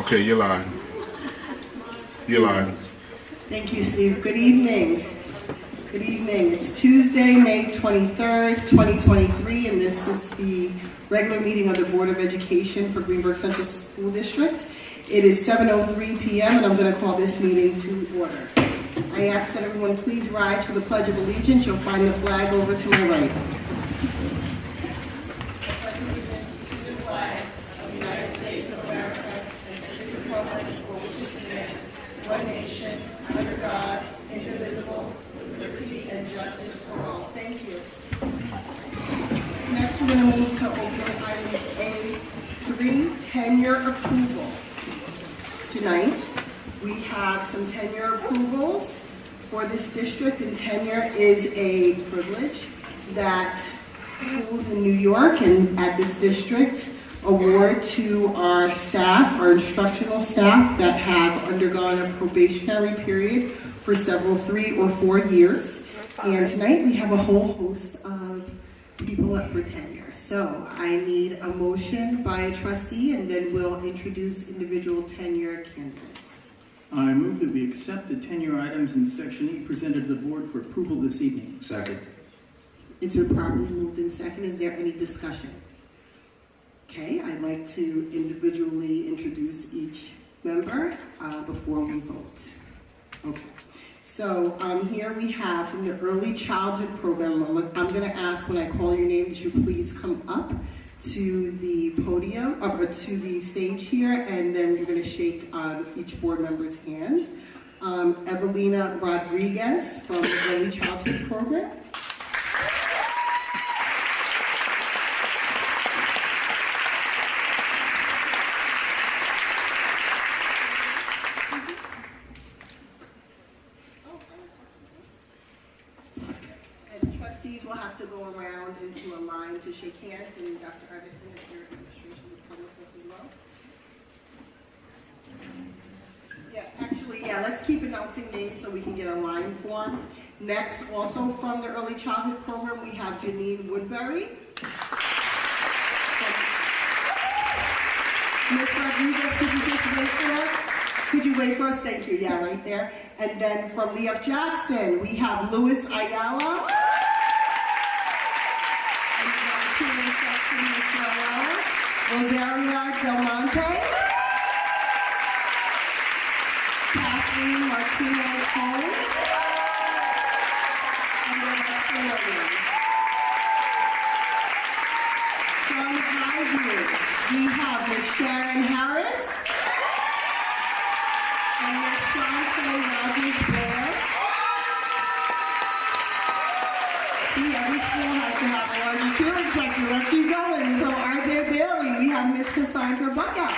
Okay, you're live. You're live. Thank you, Steve. Good evening. Good evening. It's Tuesday, May 23rd, 2023, and this is the regular meeting of the Board of Education for Greenburgh Central School District. It is 7:03 p.m., and I'm going to call this meeting to order. I ask that everyone please rise for the Pledge of Allegiance. You'll find the flag over to my right. One nation, under God, indivisible, with liberty and justice for all. Thank you. Next, we're going to move to open item A3, tenure approval. Tonight, we have some tenure approvals for this district, and tenure is a privilege that schools in New York and at this district award to our staff, our instructional staff that have undergone a probationary period for several 3 or 4 years. And tonight we have a whole host of people up for tenure. So I need a motion by a trustee, and then we'll introduce individual tenure candidates. I move that we accept the tenure items in Section E presented to the board for approval this evening. Second. It's been properly moved in second. Is there any discussion? Okay, I'd like to individually introduce each member before we vote. Okay, so here we have from the Early Childhood Program. I'm going to ask when I call your name that you please come up to the podium, or to the stage here, and then you're going to shake each board member's hands. Evelina Rodriguez from the Early Childhood Program. We'll have to go around into a line to shake hands, and Dr. Iverson, if your administration would come with us as well. Yeah, actually, let's keep announcing names so we can get a line formed. Next, also from the Early Childhood Program, we have Janine Woodbury. Ms. Rodriguez, could you just wait for us? Could you wait for us? Thank you. Yeah, right there. And then from Leaf Jackson, we have Louis Ayala. Rosaria Del Monte, Kathleen Martinez Holmes, and Alexa Williams. From Highview, we have Ms. Sharon Harris and Ms. Chantay Rogers Blair. See, every school has to have a larger cheering section. Let's keep going. From R.J. Bailey, we have Miss Cassandra Buckout.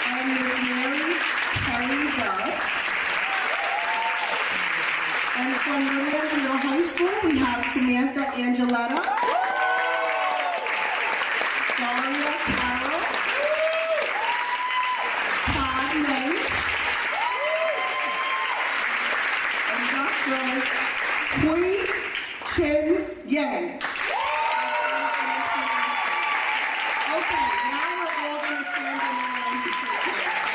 And Miss Mary Terry Dove. And from Williamsville High School, we have Samantha Angeletta. Daria Carroll. Todd May. And Dr. Hui Chin Yang. Okay, now we're all going to stand in line to shake hands.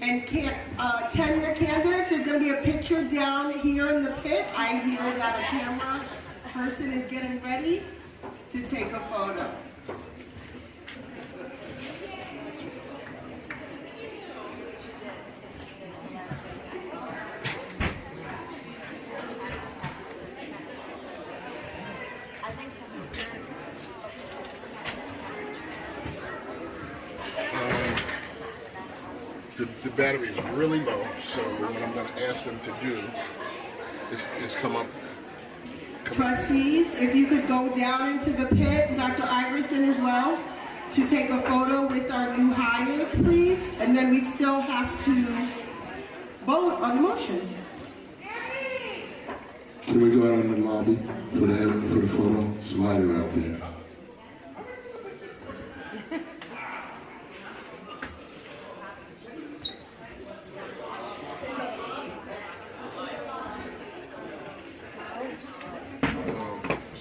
And tenure candidates, there's going to be a picture down here in the pit. I hear that a camera person is getting ready to take a photo. the battery is really low, so what I'm going to ask them to do is come up. Trustees, if you could go down into the pit, Dr. Iverson as well, to take a photo with our new hires, please. And then we still have to vote on the motion. Can we go out in the lobby for the photo? Slide it out there.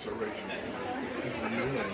So Rachel, this is a new one.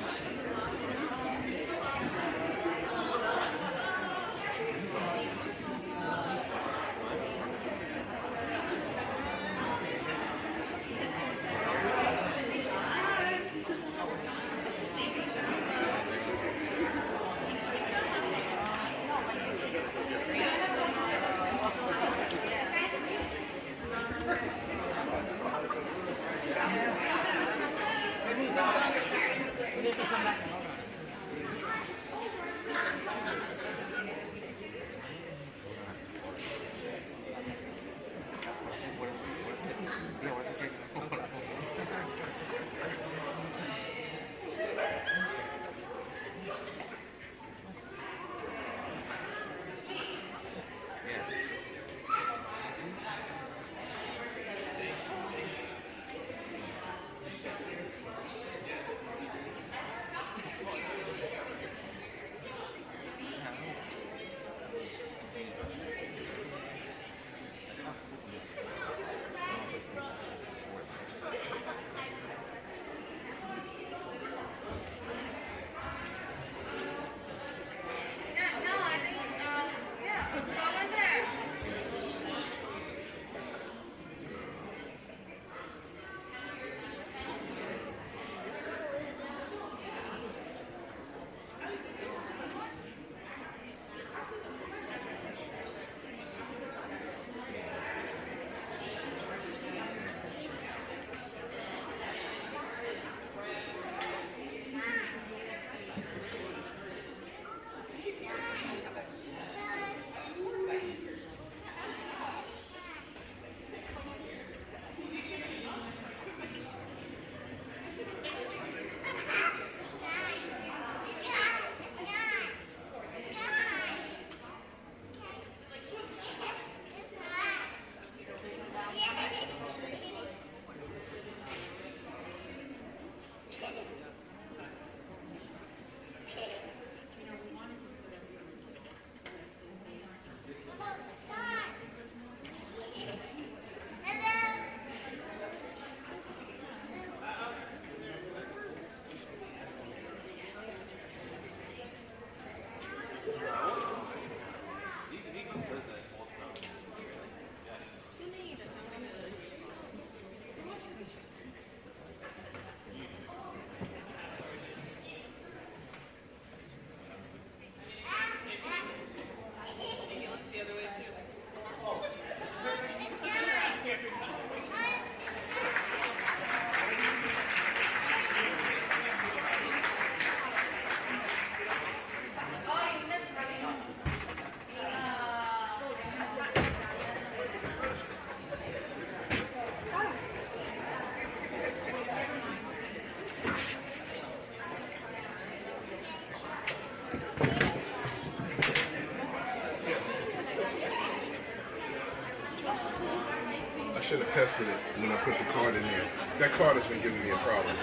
Should have tested it when I put the card in there. That card has been giving me a problem.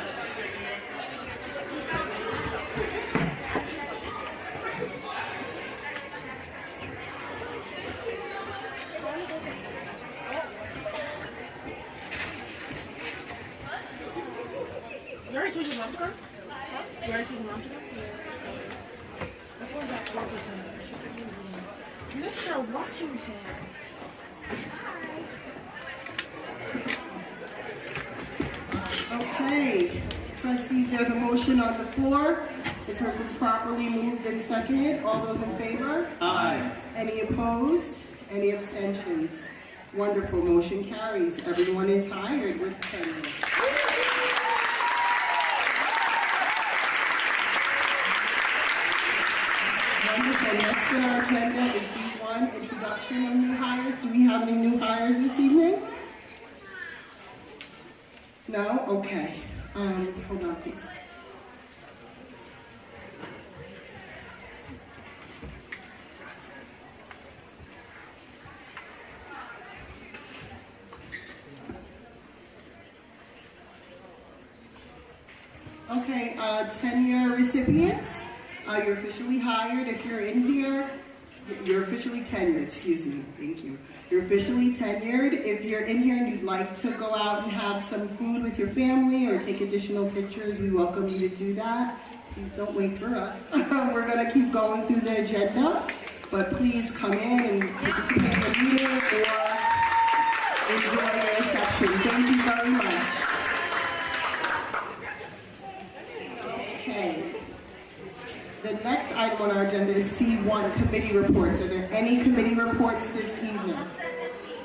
You already told your mom to go? You already told your mom to go? Mr. Washington. Okay, trustees, there's a motion on the floor. It's been properly moved and seconded. All those in favor? Aye. Any opposed? Any abstentions? Wonderful, motion carries. Everyone is hired with tenure. Wonderful. Next on our agenda is 1, introduction of new hires. Do we have any new hires this evening? No? Okay. Hold on, please. Okay, tenure recipients, you're officially hired. If you're in here, you're officially tenured, excuse me, thank you. You're officially tenured. If you're in here and you'd like to go out and have some food with your family or take additional pictures, we welcome you to do that. Please don't wait for us. We're going to keep going through the agenda, but please come in and participate in the meeting or enjoy your reception. Thank you very much. Okay. The next item on our agenda is C1, committee reports. Are there any committee reports this evening?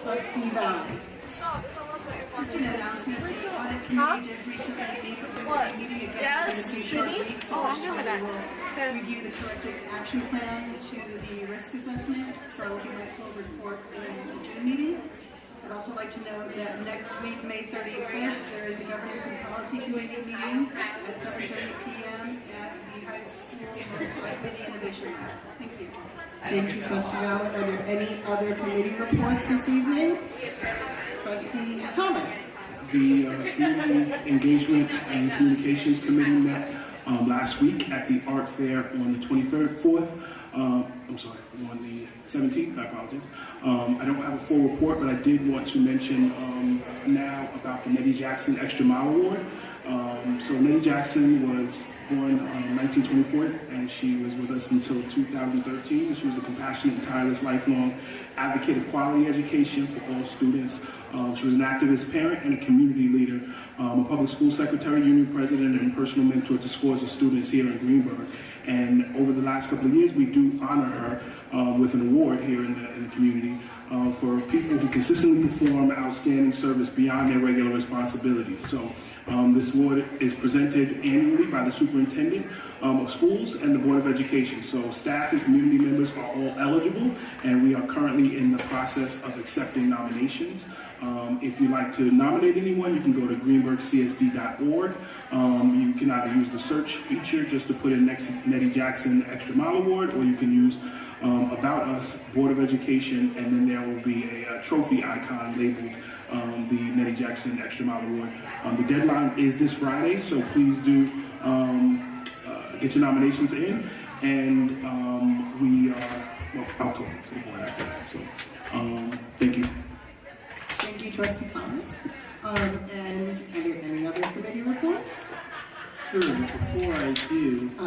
Trustee Valley. Just an announcement, the audit committee did recently meet with the meeting again. Yes, in a few Sydney? short weeks, Oh, I so know we that. will Okay. review the corrective action plan to the risk assessment, so I will give my full report in the June meeting. I'd also like to note that next week, May 31st, there is a governance and policy committee meeting at 7:30 p.m. at the high school, most likely the Innovation Lab. Thank you. Thank you, Trustee Allen. Are there any other committee reports this evening? Trustee Thomas. The Community Engagement and Communications Committee met last week at the Art Fair on the 24th. On the 17th, I apologize. I don't have a full report, but I did want to mention now about the Nettie Jackson Extra Mile Award. So Nettie Jackson was born in 1924, and she was with us until 2013. She was a compassionate and tireless lifelong advocate of quality education for all students. She was an activist parent and a community leader, a public school secretary, union president, and personal mentor to scores of students here in Greenburgh. And over the last couple of years, we do honor her with an award here in the community for people who consistently perform outstanding service beyond their regular responsibilities. So this award is presented annually by the superintendent of schools and the Board of Education. So staff and community members are all eligible, and we are currently in the process of accepting nominations. If you'd like to nominate anyone, you can go to greenbergcsd.org. You can either use the search feature just to put in next to Nettie Jackson Extra Mile Award, or you can use About Us, Board of Education, and then there will be a trophy icon labeled the Nettie Jackson Extra Mile Award. The deadline is this Friday, so please do get your nominations in, and I'll talk to the board after that. So, thank you. Thank you, Trustee Thomas. And are there any other committee reports? Sure, but before I do, the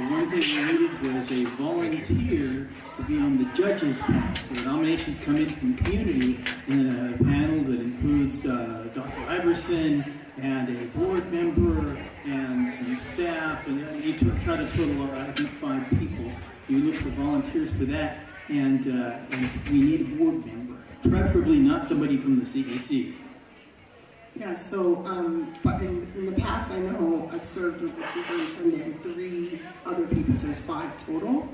one thing I needed was a volunteer to be on the judges panel. So the nominations come in from the community, and then a panel that includes Dr. Iverson and a board member and some staff, and you try to total out, I think, 5 people. You look for volunteers for that, and we need a board member, preferably not somebody from the CDC. Yeah, so, but in the past, I know I've served with the superintendent and 3 other people, so there's 5 total.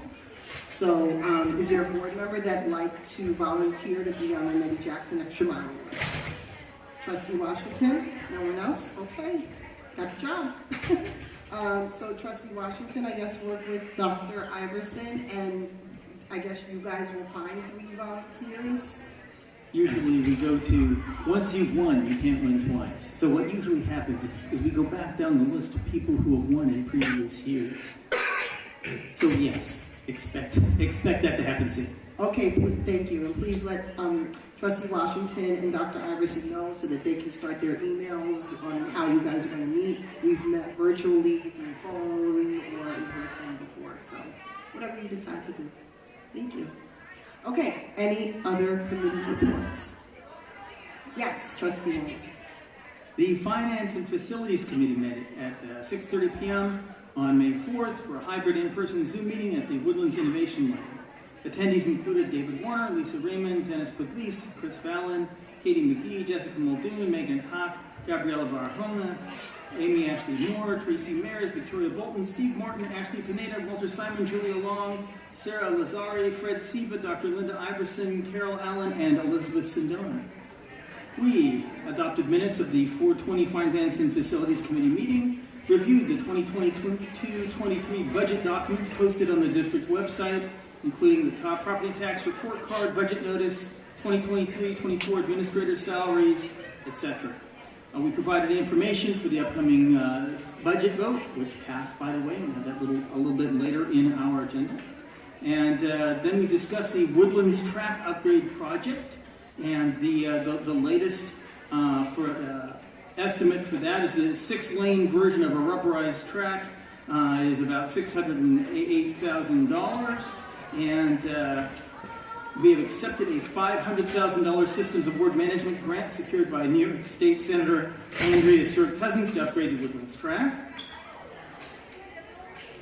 So, is there a board member that'd like to volunteer to be on the Nettie Jackson Extra Mile Award? Trustee Washington? No one else? Okay, got the job. So, Trustee Washington, I guess, work with Dr. Iverson, and I guess you guys will find 3 volunteers. Usually we go to, once you've won, you can't win twice. So what usually happens is we go back down the list of people who have won in previous years. So yes, expect that to happen soon. Okay, thank you. And please let Trustee Washington and Dr. Iverson know so that they can start their emails on how you guys are going to meet. We've met virtually, through phone, or in person before. So whatever you decide to do. Thank you. Okay, any other committee reports? Yes, Trustee Moore. The Finance and Facilities Committee met at 6:30 p.m. on May 4th for a hybrid in-person Zoom meeting at the Woodlands Innovation Lab. Attendees included David Warner, Lisa Raymond, Dennis Pugliese, Chris Fallon, Katie McGee, Jessica Muldoon, Megan Hock, Gabriela Barahona, Amy Ashley Moore, Tracy Mares, Victoria Bolton, Steve Martin, Ashley Pineda, Walter Simon, Julia Long, Sarah Lazari, Fred Siva, Dr. Linda Iverson, Carol Allen, and Elizabeth Sindona. We adopted minutes of the 420 Finance and Facilities Committee meeting, reviewed the 2022-23 budget documents posted on the district website, including the top property tax report card, budget notice, 2023-24 administrator salaries, etc. We provided information for the upcoming budget vote, which passed, by the way, and had that a little bit later in our agenda. And then we discussed the Woodlands Track Upgrade Project, and the latest estimate for that is the 6-lane version of a rubberized track is about $608,000, and we have accepted a $500,000 Systems Award Management grant secured by New York State Senator Andrea Stewart-Cousins to upgrade the Woodlands track.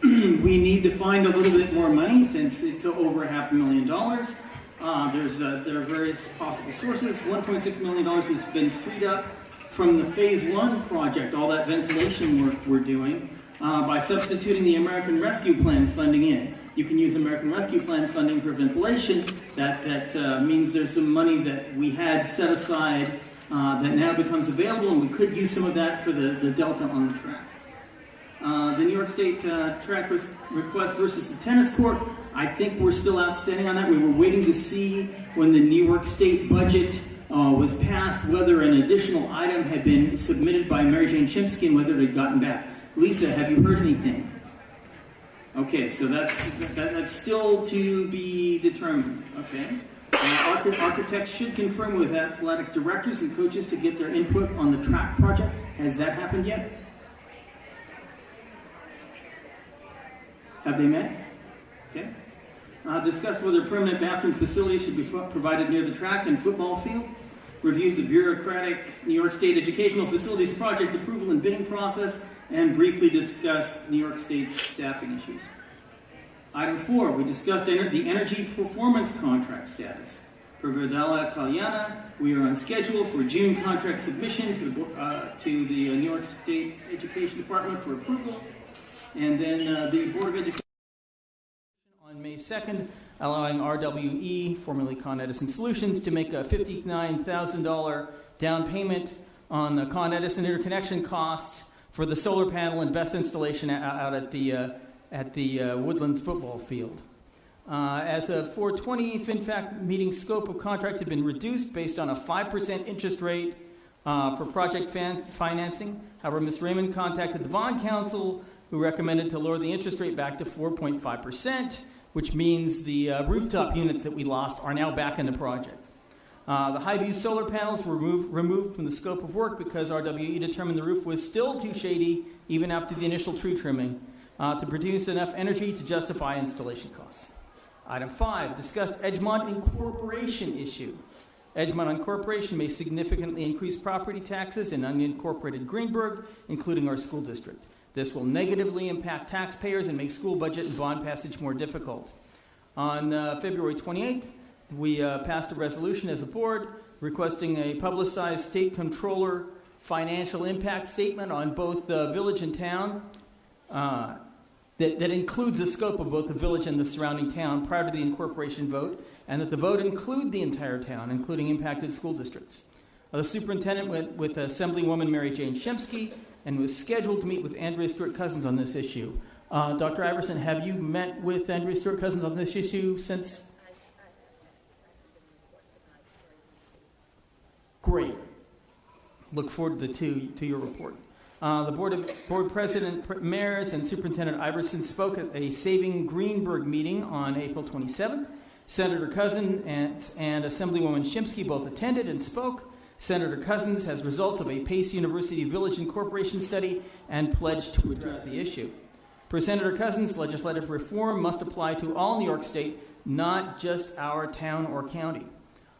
We need to find a little bit more money since it's over $500,000. There are various possible sources. $1.6 million has been freed up from the Phase 1 project, all that ventilation work we're doing, by substituting the American Rescue Plan funding in. You can use American Rescue Plan funding for ventilation. That means there's some money that we had set aside that now becomes available, and we could use some of that for the delta on the track. The New York State track request versus the tennis court, I think we're still outstanding on that. We were waiting to see when the New York State budget was passed whether an additional item had been submitted by Mary Jane Shimsky and whether it had gotten back. Lisa, have you heard anything? Okay, so that's still to be determined. Okay, architects should confirm with athletic directors and coaches to get their input on the track project. Has that happened yet? Have they met? Okay. Discuss whether permanent bathroom facilities should be provided near the track and football field. Reviewed the bureaucratic New York State Educational Facilities Project approval and bidding process, and briefly discussed New York State staffing issues. Item 4, we discussed the energy performance contract status. Per Verdala Kalyana, we are on schedule for June contract submission to the New York State Education Department for approval. And then the Board of Education on May 2nd, allowing RWE, formerly Con Edison Solutions, to make a $59,000 down payment on the Con Edison interconnection costs for the solar panel and BESS installation out at the Woodlands football field. As of 4/20, FinFac meeting scope of contract had been reduced based on a 5% interest rate for project financing. However, Ms. Raymond contacted the bond counsel, who recommended to lower the interest rate back to 4.5%, which means the rooftop units that we lost are now back in the project. The Highview solar panels were removed from the scope of work because RWE determined the roof was still too shady, even after the initial tree trimming, to produce enough energy to justify installation costs. Item 5, discussed Edgemont incorporation issue. Edgemont incorporation may significantly increase property taxes in unincorporated Greenburgh, including our school district. This will negatively impact taxpayers and make school budget and bond passage more difficult. On February 28th, we passed a resolution as a board requesting a publicized state controller financial impact statement on both the village and town that includes the scope of both the village and the surrounding town prior to the incorporation vote, and that the vote include the entire town, including impacted school districts. The superintendent went with Assemblywoman Mary Jane Shimsky and was scheduled to meet with Andrea Stewart-Cousins on this issue. Dr. Iverson, have you met with Andrea Stewart-Cousins on this issue since? Great. Look forward to your report. The board president, mayors, and Superintendent Iverson spoke at a Saving Greenburgh meeting on April 27th. Senator Cousins and Assemblywoman Shimsky both attended and spoke. Senator Cousins has results of a Pace University Village Incorporation study and pledged to address the issue. Per Senator Cousins, legislative reform must apply to all New York State, not just our town or county.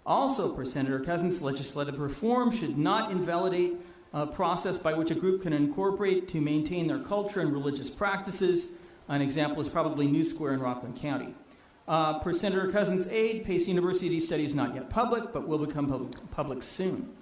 Also, per Senator Cousins, legislative reform should not invalidate a process by which a group can incorporate to maintain their culture and religious practices. An example is probably New Square in Rockland County. Per Senator Cousins' aide, Pace University study is not yet public, but will become public soon.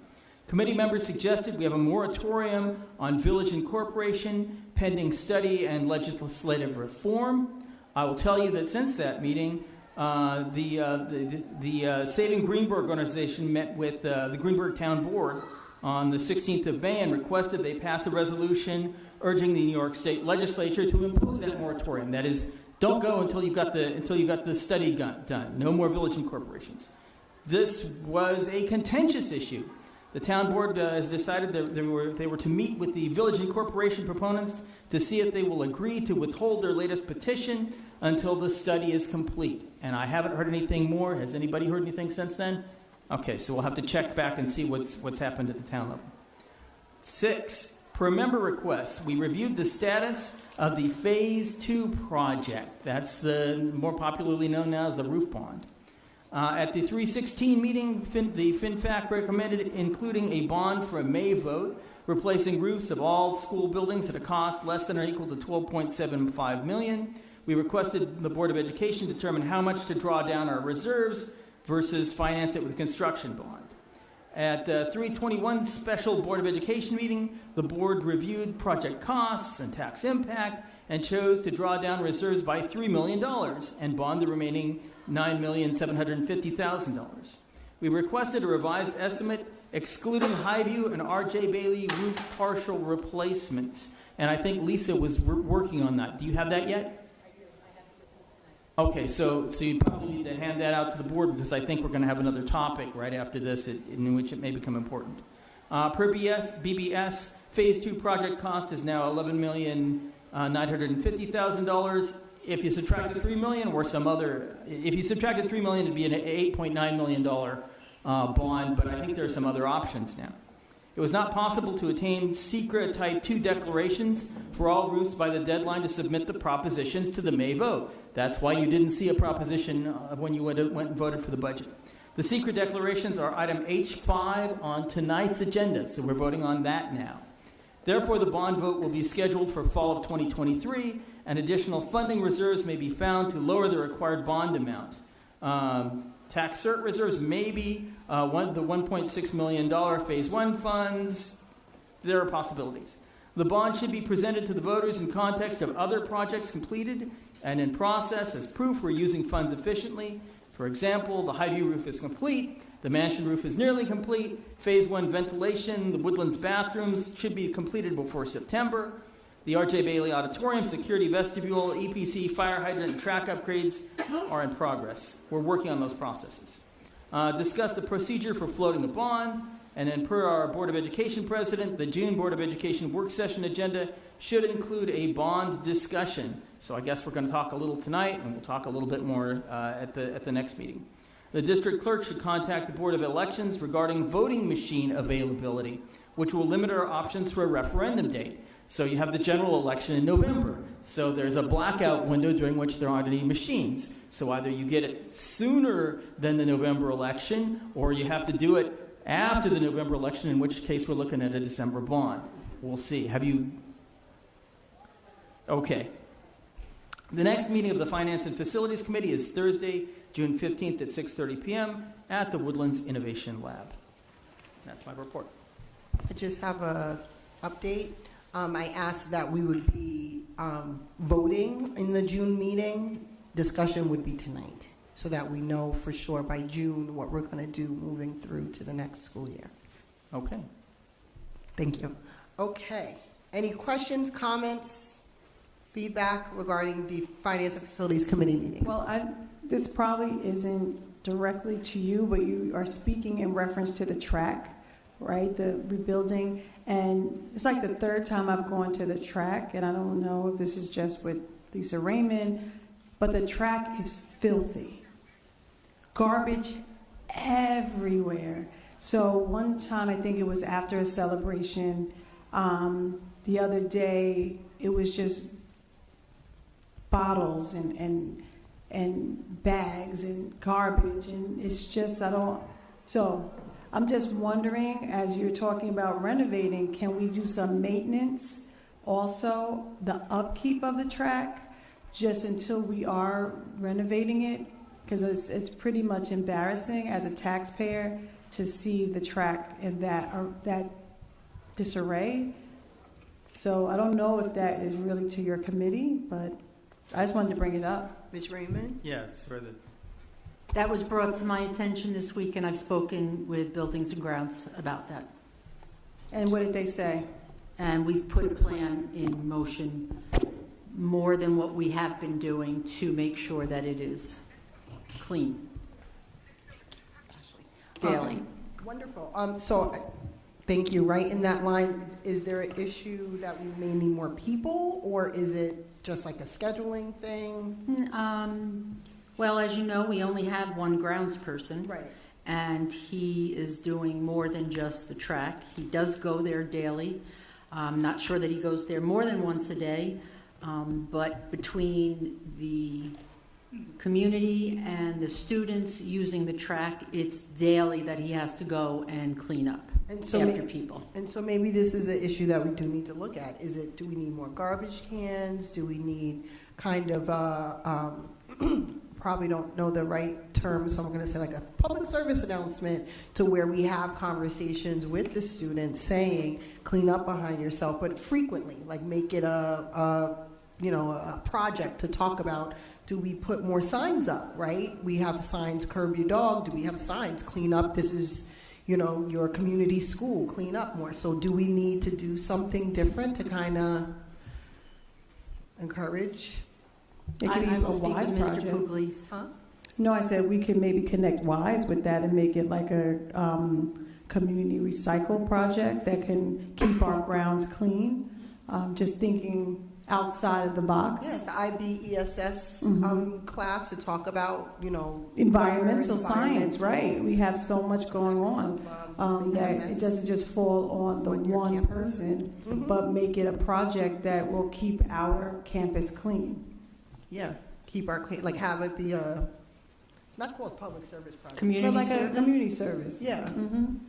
Committee members suggested we have a moratorium on village incorporation, pending study and legislative reform. I will tell you that since that meeting, the Saving Greenberg organization met with the Greenberg Town Board on the 16th of May and requested they pass a resolution urging the New York State Legislature to impose that moratorium. That is, don't go until you've got the study done. No more village incorporations. This was a contentious issue. The town board has decided that they were to meet with the village incorporation proponents to see if they will agree to withhold their latest petition until the study is complete. And I haven't heard anything more. Has anybody heard anything since then? Okay, so we'll have to check back and see what's happened at the town level. 6, per member requests, we reviewed the status of the Phase 2 project. That's the more popularly known now as the roof bond. At the 316 meeting, the FinFac recommended including a bond for a May vote, replacing roofs of all school buildings at a cost less than or equal to $12.75 million. We requested the Board of Education determine how much to draw down our reserves versus finance it with a construction bond. At 321 special Board of Education meeting, the board reviewed project costs and tax impact and chose to draw down reserves by $3 million and bond the remaining $9,750,000. We requested a revised estimate excluding Highview and R.J. Bailey roof partial replacements. And I think Lisa was working on that. Do you have that yet? Okay, so you probably need to hand that out to the board because I think we're going to have another topic right after this in which it may become important. Per BBS, Phase 2 project cost is now $11,950,000. If you subtracted $3 million or some other, if you subtracted $3 million, it'd be an $8.9 million bond, but I think there are some other options now. It was not possible to attain secret Type 2 declarations for all roofs by the deadline to submit the propositions to the May vote. That's why you didn't see a proposition when you went and voted for the budget. The secret declarations are item H5 on tonight's agenda, so we're voting on that now. Therefore, the bond vote will be scheduled for fall of 2023, and additional funding reserves may be found to lower the required bond amount. Tax cert reserves may be the $1.6 million Phase 1 funds. There are possibilities. The bond should be presented to the voters in context of other projects completed and in process as proof we're using funds efficiently. For example, the Highview roof is complete. The mansion roof is nearly complete. Phase 1 ventilation, the Woodlands bathrooms should be completed before September. The R.J. Bailey Auditorium, security vestibule, EPC, fire hydrant, and track upgrades are in progress. We're working on those processes. Discuss the procedure for floating the bond. And then per our Board of Education president, the June Board of Education work session agenda should include a bond discussion. So I guess we're going to talk a little tonight, and we'll talk a little bit more at the next meeting. The district clerk should contact the Board of Elections regarding voting machine availability, which will limit our options for a referendum date. So you have the general election in November. So there's a blackout window during which there aren't any machines. So either you get it sooner than the November election, or you have to do it after the November election, in which case we're looking at a December bond. We'll see. Have you... Okay. The next meeting of the Finance and Facilities Committee is Thursday, June 15th at 6:30 p.m. at the Woodlands Innovation Lab. That's my report. I just have a update. I asked that we would be voting in the June meeting. Discussion would be tonight, so that we know for sure by June what we're going to do moving through to the next school year. Okay. Thank you. Okay. Any questions, comments, feedback regarding the Finance and Facilities Committee meeting? Well, this probably isn't directly to you, but you are speaking in reference to the track, right? The rebuilding. And it's like the third time I've gone to the track, and I don't know if this is just with Lisa Raymond, but the track is filthy. Garbage everywhere. So one time, I think it was after a celebration, the other day, it was just bottles and bags and garbage, and it's just, so I'm just wondering, as you're talking about renovating, can we do some maintenance also, the upkeep of the track, just until we are renovating it? Because it's pretty much embarrassing as a taxpayer to see the track in that disarray. So I don't know if that is really to your committee, but I just wanted to bring it up. Ms. Raymond? Yes, for the That was brought to my attention this week, and I've spoken with Buildings and Grounds about that. And what did they say? And we've put a plan in motion more than what we have been doing to make sure that it is clean daily. Wonderful. Thank you. Right in that line, is there an issue that we may need more people, or is it just like a scheduling thing? Well, as you know, we only have one grounds person. Right. And he is doing more than just the track. He does go there daily. I'm not sure that he goes there more than once a day, but between the community and the students using the track, it's daily that he has to go and clean up after people. And so maybe this is an issue that we do need to look at. Do we need more garbage cans? Do we need kind of probably don't know the right term, so I'm going to say like a public service announcement to where we have conversations with the students saying, clean up behind yourself, but frequently, like make it a project to talk about. Do we put more signs up, right? We have signs, curb your dog. Do we have signs, clean up, this is, your community school, clean up more. So do we need to do something different to kind of encourage? It could be I a will speak WISE with Mr. project. Pugliese. Huh? No, I said we could maybe connect WISE with that and make it like a community recycle project that can keep our grounds clean. Just thinking outside of the box. Yeah, the IBESS class to talk about, Environmental science, right? We have so much going on that it doesn't just fall on the one person, but make it a project that will keep our campus clean. Yeah, keep our clean, like have it be it's not called public service project. Community But like service? a community service. Yeah. And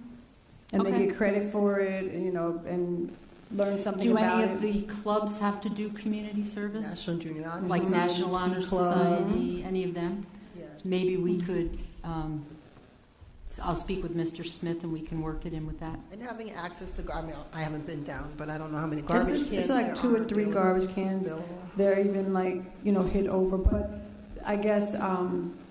they Okay. get credit for it, and learn something Do about any it. of the clubs have to do community service? National Junior Honor Like Society, National Honor Key Club. Society, any of them? Yeah. Maybe we could, I'll speak with Mr. Smith and we can work it in with that. And having access to, I haven't been down, but I don't know how many garbage cans. It's like there 2 or are 3 available. garbage cans. They're even hit over. But I guess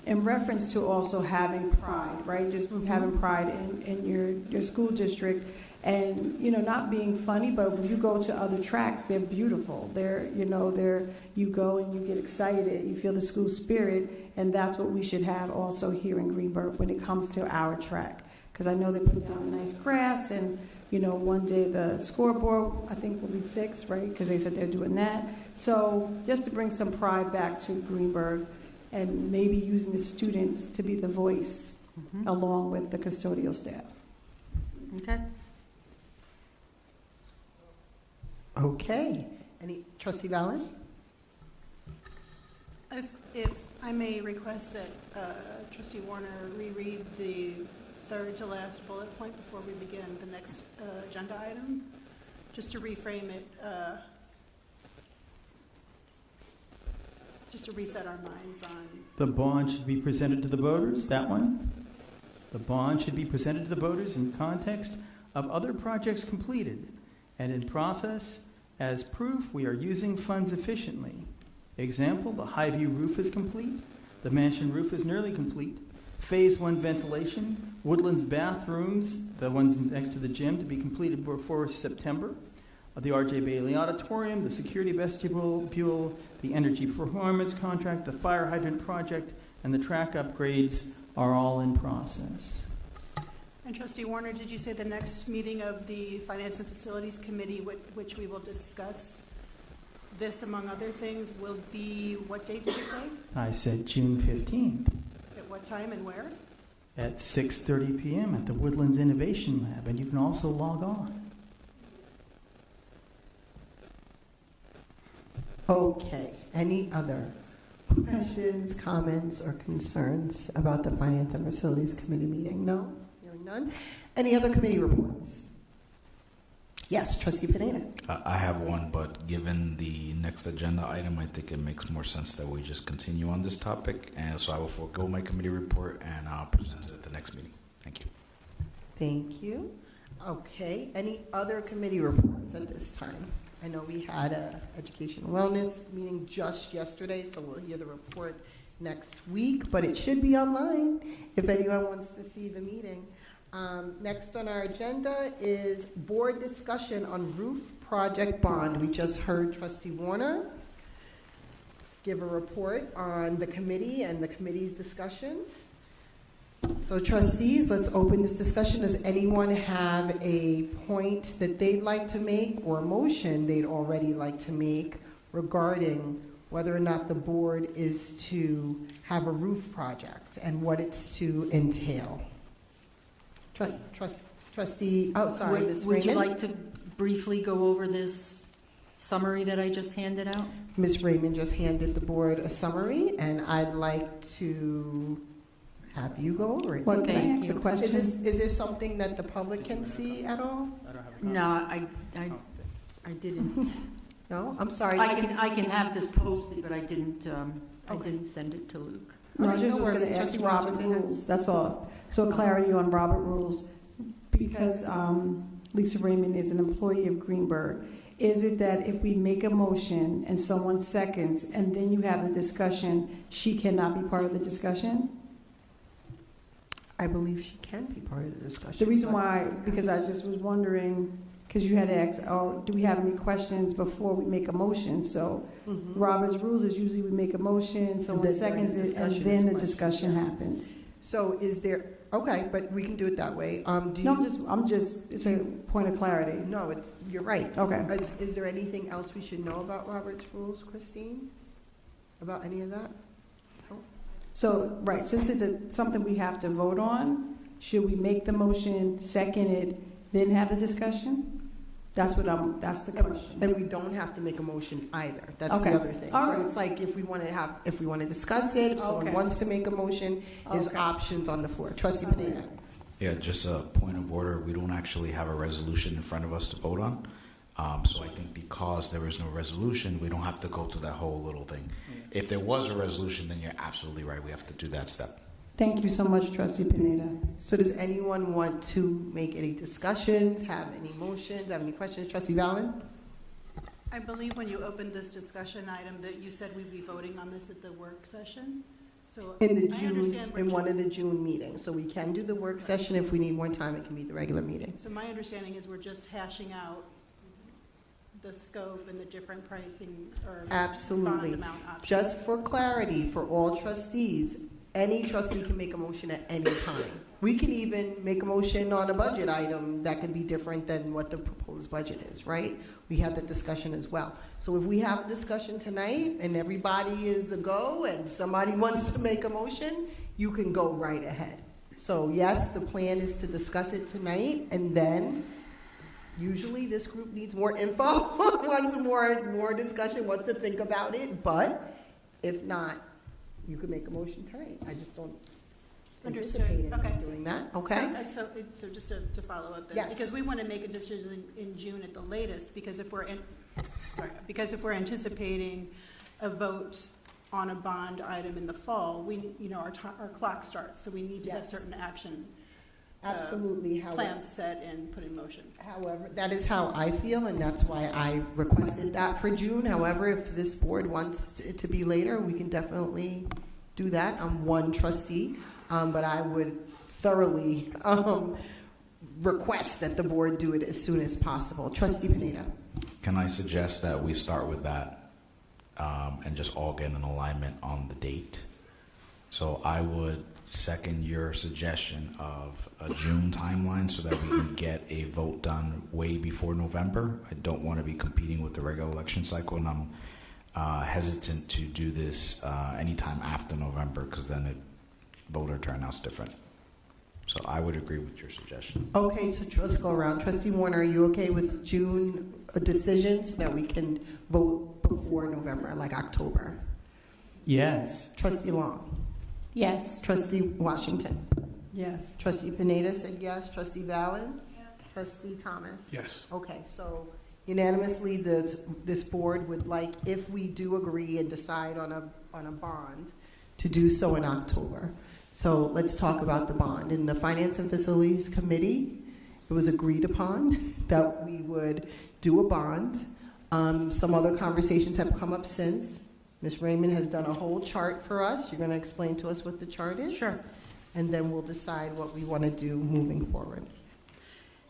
in reference to also having pride, right? Just having pride in your school district. And, not being funny, but when you go to other tracks, they're beautiful. You go and you get excited. You feel the school spirit. And that's what we should have also here in Greenburgh when it comes to our track. Because I know they put down nice grass and, one day the scoreboard, I think, will be fixed, right? Because they said they're doing that. So just to bring some pride back to Greenburgh and maybe using the students to be the voice along with the custodial staff. Okay. Okay. Trustee Valen? If I may request that Trustee Warner reread the third to last bullet point before we begin the next agenda item, just to reframe it, just to reset our minds on. The bond should be presented to the voters, that one. The bond should be presented to the voters in context of other projects completed and in process as proof we are using funds efficiently. Example, the Highview roof is complete. The mansion roof is nearly complete. Phase 1 ventilation, Woodlands bathrooms, the ones next to the gym, to be completed before September. The R.J. Bailey Auditorium, the security vestibule, the energy performance contract, the fire hydrant project, and the track upgrades are all in process. And Trustee Warner, did you say the next meeting of the Finance and Facilities Committee, which we will discuss this among other things, will be, what date did you say? I said June 15th At what time and where? at 6:30 p.m. at the Woodlands Innovation Lab, and you can also log on. Okay. Any other questions, comments, or concerns about the Finance and Facilities Committee meeting? No? Hearing none. Any other committee reports? Yes, Trustee Pineda. I have one, but given the next agenda item, I think it makes more sense that we just continue on this topic. And so I will forego my committee report and present it at the next meeting. Thank you. Thank you. Okay. Any other committee reports at this time? I know we had a education wellness meeting just yesterday, so we'll hear the report next week, but it should be online if anyone wants to see the meeting. Next on our agenda is board discussion on roof project bond. We just heard Trustee Warner give a report on the committee and the committee's discussions. So trustees, let's open this discussion. Does anyone have a point that they'd like to make or a motion they'd already like to make regarding whether or not the board is to have a roof project and what it's to entail? Trustee, oh, sorry, Ms. Would you Raymond? like to briefly go over this summary that I just handed out? Ms. Raymond just handed the board a summary, and I'd like to have you go over it. Well, can I Thank ask a you. question? Is there something that the public can see at all? No, I didn't. No? I'm sorry. I can have this posted, but I didn't send it to Luke. No, I Okay, just no was going worries. to ask Trustee Robert Washington. rules, that's all. So clarity on Robert rules, because Lisa Raymond is an employee of Greenberg. Is it that if we make a motion and someone seconds and then you have the discussion, she cannot be part of the discussion? I believe she can be part of the discussion. The reason why, because I just was wondering, because you had asked, oh, do we have any questions before we make a motion? So Mhm. Robert's rules is usually we make a motion, someone then during seconds the it, and discussion then is the questions, discussion yeah. happens. So is there, okay, but we can do it that way. Do you? No, I'm just, it's a point of clarity. No, you're right. Okay. Is there anything else we should know about Robert's rules, Christine? About any of that? So, right, since it's something we have to vote on, should we make the motion, second it, then have the discussion? That's that's the question. And we don't have to make a motion either. That's Okay. the other thing. All So right. it's like if we want to discuss it, if someone Okay. wants to make a motion, there's Okay. options on the floor. Trustee Pineda. Yeah, just a point of order. We don't actually have a resolution in front of us to vote on. So I think because there is no resolution, we don't have to go through that whole little thing. If there was a resolution, then you're absolutely right. We have to do that step. Thank you so much, Trustee Pineda. So does anyone want to make any discussions, have any motions, have any questions? Trustee Valen? I believe when you opened this discussion item that you said we'd be voting on this at the work session. So In the I June, understand what in one you- of the June meetings. So we can do the work session. If we need more time, it can be the regular meeting. So my understanding is we're just hashing out the scope and the different pricing or Absolutely. bond amount options. Just for clarity, for all trustees, any trustee can make a motion at any time. We can even make a motion on a budget item that can be different than what the proposed budget is, right? We had that discussion as well. So if we have a discussion tonight and everybody is a go and somebody wants to make a motion, you can go right ahead. So yes, the plan is to discuss it tonight, and then usually this group needs more info, wants more discussion, wants to think about it, but if not, you could make a motion tonight. I just don't Understood. anticipate anyone Okay. doing that, okay? So just to follow up there, Yes. because we want to make a decision in June at the latest, because if we're anticipating a vote on a bond item in the fall, our clock starts, so we need to have Yes. certain action Absolutely. plans set and put in motion. However, that is how I feel, and that's why I requested that for June. However, if this board wants it to be later, we can definitely do that. I'm one trustee, but I would thoroughly request that the board do it as soon as possible. Trustee Pineda. Can I suggest that we start with that and just all get in alignment on the date? So I would second your suggestion of a June timeline so that we can get a vote done way before November. I don't want to be competing with the regular election cycle, and I'm hesitant to do this anytime after November because then voter turnout's different. So I would agree with your suggestion. Okay, so let's go around. Trustee Warner, are you okay with June decision so that we can vote before November, like October? Yes. Trustee Long? Yes. Trustee Washington? Yes. Trustee Pineda said yes. Trustee Valen? Trustee Thomas? Yes. Okay, so unanimously, this board would like, if we do agree and decide on a bond, to do so in October. So let's talk about the bond. In the Finance and Facilities Committee, it was agreed upon that we would do a bond Some other conversations have come up since. Ms. Raymond has done a whole chart for us. You're going to explain to us what the chart is? Sure. And then we'll decide what we want to do moving forward.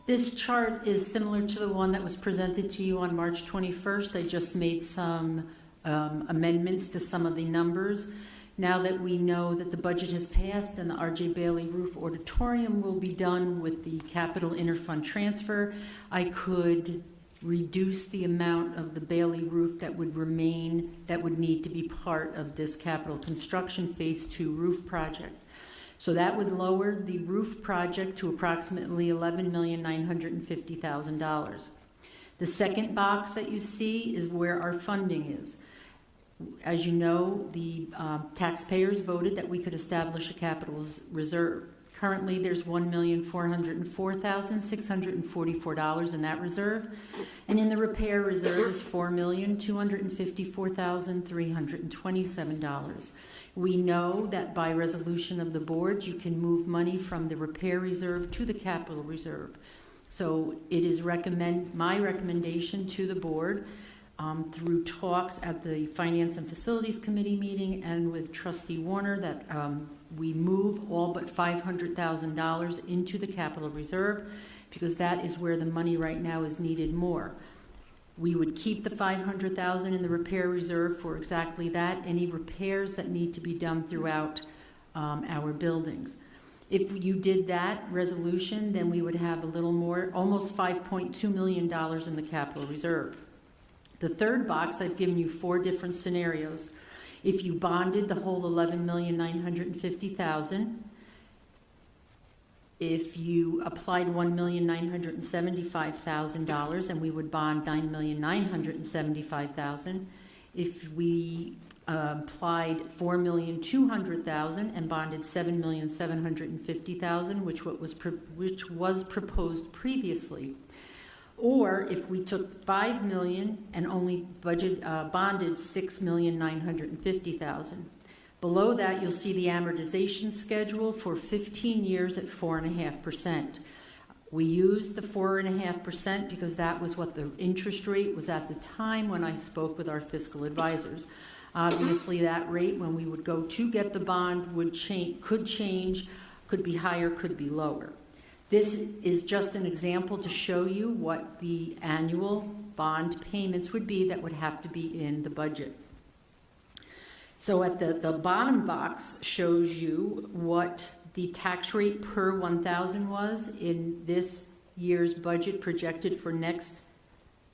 This chart is similar to the one that was presented to you on March 21st. I just made some amendments to some of the numbers. Now that we know that the budget has passed and the R.J. Bailey Roof Auditorium will be done with the capital interfund transfer, I could reduce the amount of the Bailey roof that would remain, that would need to be part of this capital construction phase 2 roof project. So that would lower the roof project to approximately $11,950,000. The second box that you see is where our funding is. As you know, the taxpayers voted that we could establish a capital reserve. Currently, there's $1,404,644 in that reserve, and in the repair reserve is $4,254,327. We know that by resolution of the board, you can move money from the repair reserve to the capital reserve. So it is my recommendation to the board through talks at the Finance and Facilities Committee meeting and with Trustee Warner that we move all but $500,000 into the capital reserve because that is where the money right now is needed more. We would keep the $500,000 in the repair reserve for exactly that, any repairs that need to be done throughout our buildings. If you did that resolution, then we would have a little more, almost $5.2 million in the capital reserve. The third box, I've given you 4 different scenarios. If you bonded the whole $11,950,000, if you applied $1,975,000 and we would bond $9,975,000, if we applied $4,200,000 and bonded $7,750,000, which was proposed previously. Or if we took $5 million and only bonded $6,950,000. Below that, you'll see the amortization schedule for 15 years at 4.5%. We used the 4.5% because that was what the interest rate was at the time when I spoke with our fiscal advisors. Obviously, that rate, when we would go to get the bond, could change, could be higher, could be lower. This is just an example to show you what the annual bond payments would be that would have to be in the budget. So at the bottom box shows you what the tax rate per 1,000 was in this year's budget projected for the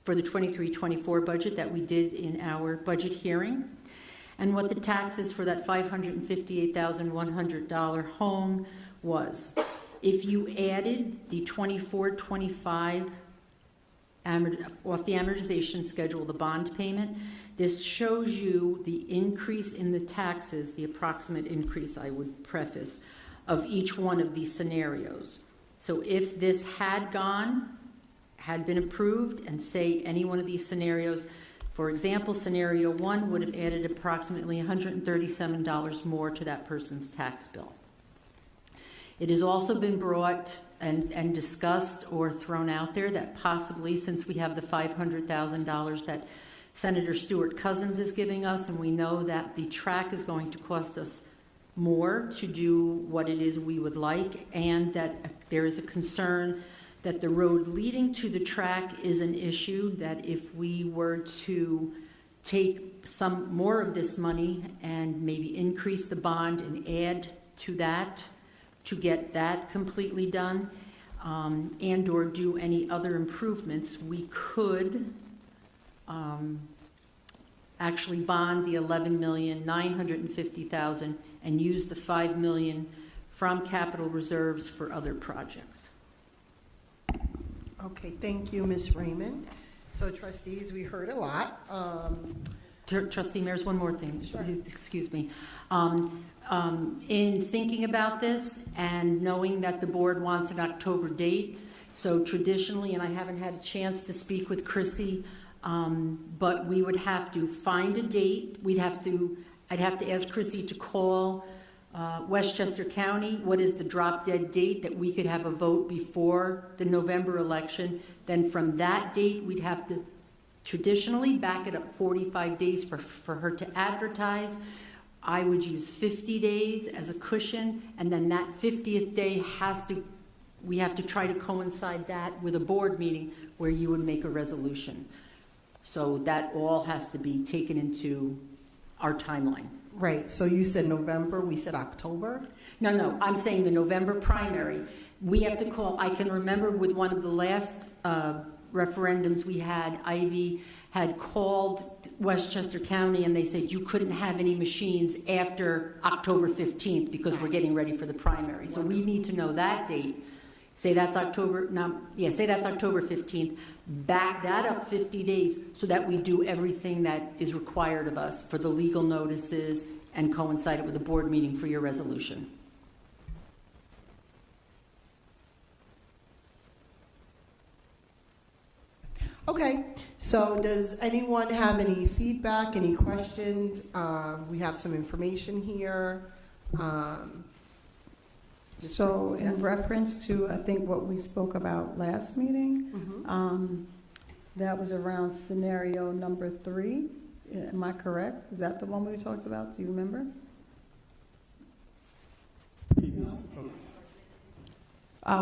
23-24 budget that we did in our budget hearing, and what the taxes for that $558,100 home was. If you added the 24-25 off the amortization schedule, the bond payment, this shows you the increase in the taxes, the approximate increase, I would preface, of each one of these scenarios. So if this had been approved, and say any one of these scenarios, for example, scenario 1 would have added approximately $137 more to that person's tax bill. It has also been brought and discussed or thrown out there that possibly, since we have the $500,000 that Senator Stuart Cousins is giving us, and we know that the track is going to cost us more to do what it is we would like, and that there is a concern that the road leading to the track is an issue, that if we were to take some more of this money and maybe increase the bond and add to that to get that completely done, and or do any other improvements, we could actually bond the $11,950,000 and use the $5 million from capital reserves for other projects. Okay, thank you, Ms. Raymond. So, trustees, we heard a lot. Trustee Mears, one more thing. Sure. Excuse me. In thinking about this and knowing that the board wants an October date, so traditionally, and I haven't had a chance to speak with Chrissy, but we would have to find a date. I'd have to ask Chrissy to call Westchester County. What is the drop dead date that we could have a vote before the November election? Then from that date, we'd have to traditionally back it up 45 days for her to advertise. I would use 50 days as a cushion, and then that 50th day we have to try to coincide that with a board meeting where you would make a resolution. So that all has to be taken into our timeline. Right, so you said November, we said October? No, I'm saying the November primary. We have to call, I can remember with one of the last referendums we had, Ivy had called Westchester County and they said you couldn't have any machines after October 15th because we're getting ready for the primary. So we need to know that date. Say that's October 15th. Back that up 50 days so that we do everything that is required of us for the legal notices and coincide it with the board meeting for your resolution. Okay, so does anyone have any feedback, any questions? We have some information here. So in reference to, I think, what we spoke about last meeting, that was around scenario number 3. Am I correct? Is that the one we talked about? Do you remember?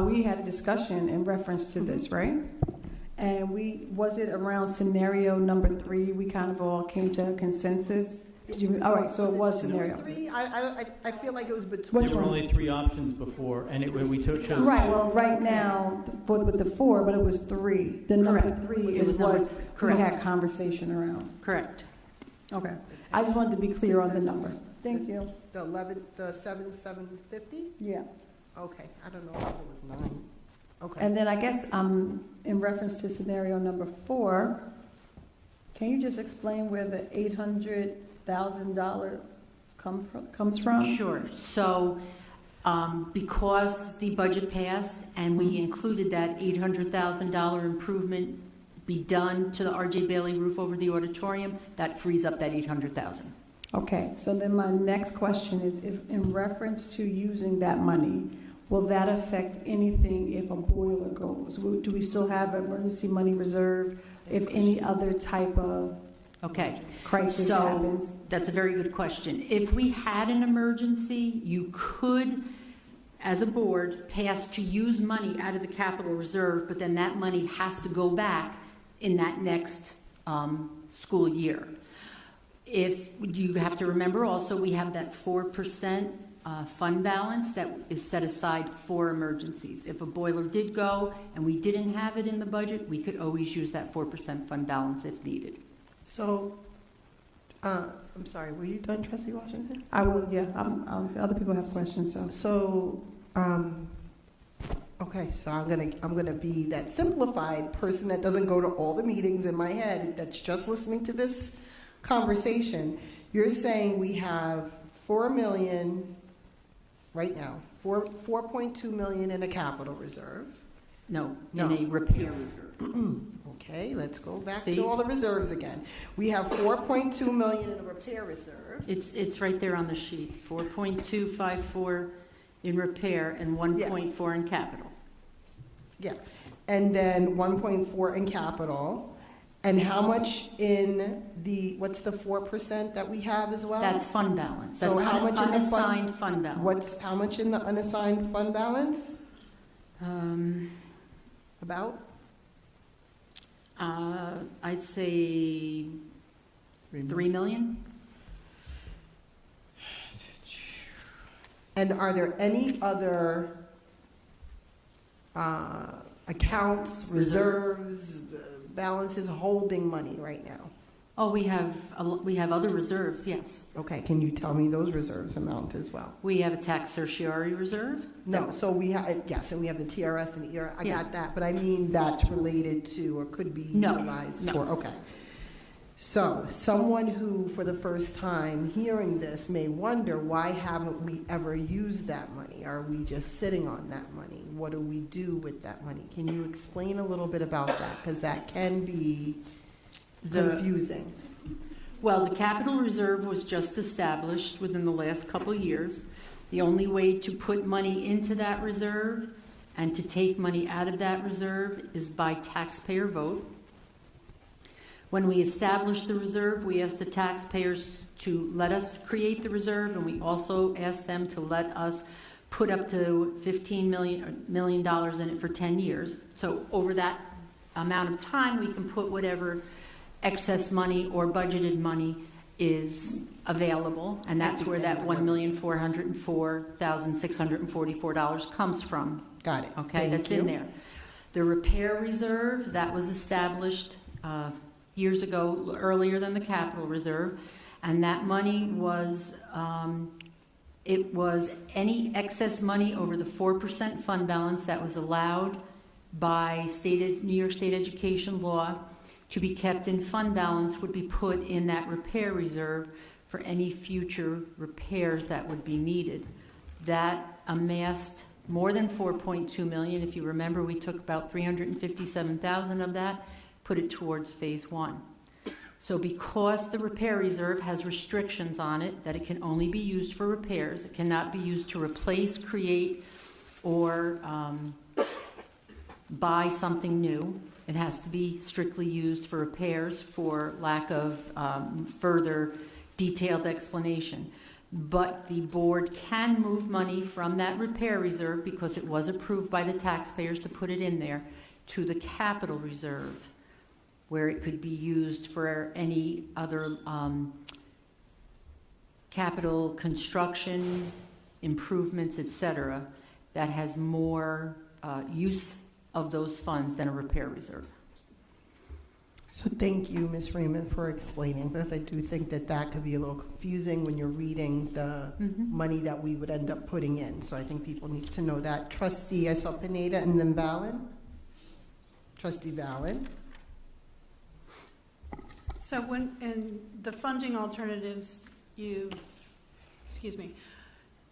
We had a discussion in reference to this, right? And was it around scenario number 3? We kind of all came to a consensus. All right, so it was scenario 3. I feel like it was between. There were only 3 options before, and we chose. Right. Well, right now with the 4, but it was 3. The number 3 is what we had conversation around. Correct. Okay. I just wanted to be clear on the number. Thank you. The 7,750? Yeah. Okay. I don't know if it was 9. Okay. And then I guess in reference to scenario number 4, can you just explain where the $800,000 comes from? Sure. So because the budget passed and we included that $800,000 improvement be done to the R.J. Bailey roof over the auditorium, that frees up that $800,000. Okay. So then my next question is, if in reference to using that money, will that affect anything if a boiler goes? Do we still have emergency money reserve if any other type of crisis happens? That's a very good question. If we had an emergency, you could, as a board, pass to use money out of the capital reserve, but then that money has to go back in that next school year. If you have to remember also, we have that 4% fund balance that is set aside for emergencies. If a boiler did go and we didn't have it in the budget, we could always use that 4% fund balance if needed. So, I'm sorry, were you done, Trustee Washington? I will, yeah. Other people have questions, so. Okay, so I'm gonna be that simplified person that doesn't go to all the meetings in my head, that's just listening to this conversation. You're saying we have $4 million right now, 4.2 million in a capital reserve. No, in a repair reserve. Okay, let's go back to all the reserves again. We have 4.2 million in a repair reserve. It's right there on the sheet. 4.254 in repair and 1.4 in capital. Yeah, and then 1.4 in capital. And how much in what's the 4% that we have as well? That's fund balance. That's so how much unassigned fund balance. How much in the unassigned fund balance? About? I'd say 3 million. And are there any other accounts, reserves, balances holding money right now? Oh, we have other reserves, yes. Okay, can you tell me those reserves amount as well? We have a tax certiorari reserve. No, so we have, yes, and we have the TRS and ERA, I got that, but I mean that's related to or could be utilized for, okay. So someone who for the first time hearing this may wonder, why haven't we ever used that money? Are we just sitting on that money? What do we do with that money? Can you explain a little bit about that? Because that can be confusing. Well, the capital reserve was just established within the last couple of years. The only way to put money into that reserve and to take money out of that reserve is by taxpayer vote. When we established the reserve, we asked the taxpayers to let us create the reserve, and we also asked them to let us put up to $15 million in it for 10 years. So over that amount of time, we can put whatever excess money or budgeted money is available, and that's where that $1,404,644 comes from. Got it. Okay, Thank that's you. in there. The repair reserve, that was established years ago, earlier than the capital reserve, and that money was, it was any excess money over the 4% fund balance that was allowed by New York State education law to be kept in fund balance would be put in that repair reserve for any future repairs that would be needed. That amassed more than 4.2 million. If you remember, we took about 357,000 of that, put it towards phase 1. So because the repair reserve has restrictions on it, that it can only be used for repairs, it cannot be used to replace, create, or buy something new. It has to be strictly used for repairs for lack of further detailed explanation. But the board can move money from that repair reserve, because it was approved by the taxpayers to put it in there, to the capital reserve, where it could be used for any other capital construction, improvements, etc., that has more use of those funds than a repair reserve. So thank you, Ms. Freeman, for explaining, because I do think that that could be a little confusing when you're reading the money that we would end up putting in. So I think people need to know that. Trustee, I saw Pineda and then Vallon. Trustee Vallon. So when, in the funding alternatives,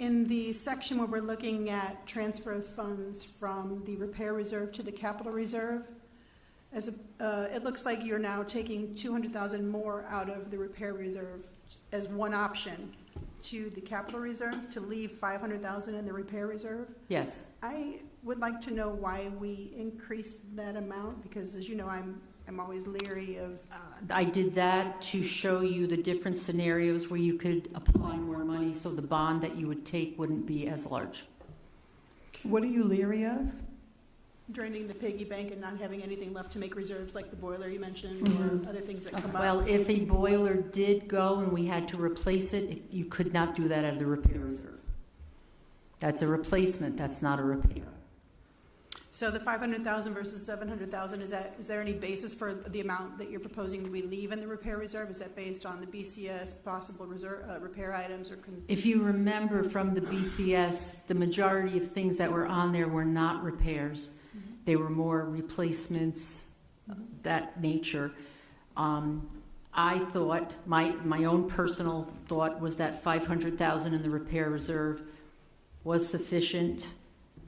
in the section where we're looking at transfer of funds from the repair reserve to the capital reserve, it looks like you're now taking 200,000 more out of the repair reserve as one option to the capital reserve, to leave 500,000 in the repair reserve. Yes. I would like to know why we increased that amount, because as you know, I'm always leery of. I did that to show you the different scenarios where you could apply more money, so the bond that you would take wouldn't be as large. What are you leery of? Draining the piggy bank and not having anything left to make reserves, like the boiler you mentioned, or other things that come up. Well, if a boiler did go and we had to replace it, you could not do that out of the repair reserve. That's a replacement, that's not a repair. So the 500,000 versus 700,000, is there any basis for the amount that you're proposing we leave in the repair reserve? Is that based on the BCS possible reserve, repair items? If you remember from the BCS, the majority of things that were on there were not repairs. They were more replacements, that nature. I thought, my own personal thought was that 500,000 in the repair reserve was sufficient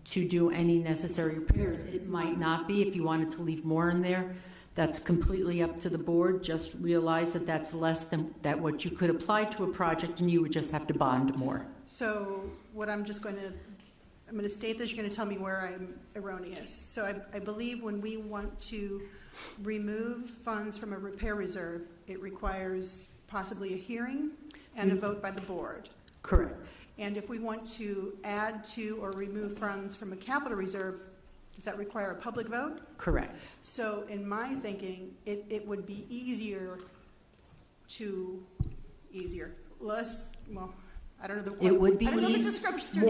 to do any necessary repairs. It might not be. If you wanted to leave more in there, that's completely up to the board. Just realize that that's less than what you could apply to a project, and you would just have to bond more. So what I'm going to state this, you're going to tell me where I'm erroneous. So I believe when we want to remove funds from a repair reserve, it requires possibly a hearing and a vote by the board. Correct. And if we want to add to or remove funds from a capital reserve, does that require a public vote? Correct. So in my thinking, it would be less, well, I don't know the. It would be I don't know the easy. description.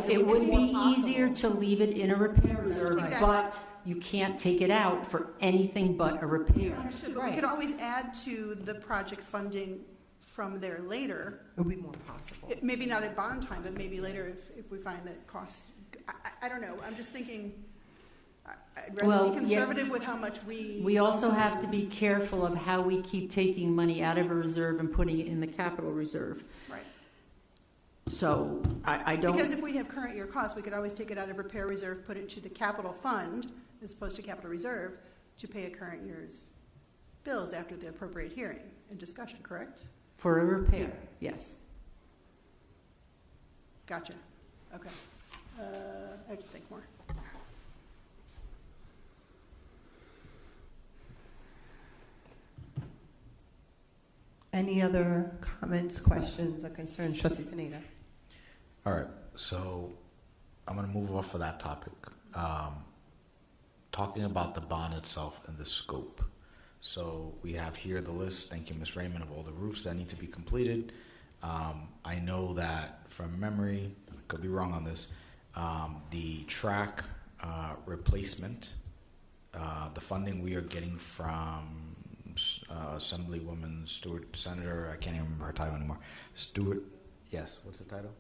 It would be easier to leave it in a repair reserve, Exactly. but you can't take it out for anything but a repair. Understood, but we could always add to the project funding from there later. It would be more possible. Maybe not at bond time, but maybe later if we find that cost. I don't know. I'm just thinking. I'd rather be conservative with how much we. We also have to be careful of how we keep taking money out of a reserve and putting it in the capital reserve. Right. So I don't. Because if we have current year costs, we could always take it out of repair reserve, put it to the capital fund as opposed to capital reserve to pay a current year's bills after the appropriate hearing and discussion, correct? For a repair, yes. Gotcha. Okay. I have to think more. Any other comments, questions, or concerns? Trustee Pineda. All right, so I'm going to move off of that topic. Talking about the bond itself and the scope. So we have here the list, thank you, Ms. Raymond, of all the roofs that need to be completed. I know that from memory, I could be wrong on this, the track replacement, the funding we are getting from Assemblywoman Stewart, Senator, I can't even remember her title anymore. Stewart, yes, what's the title?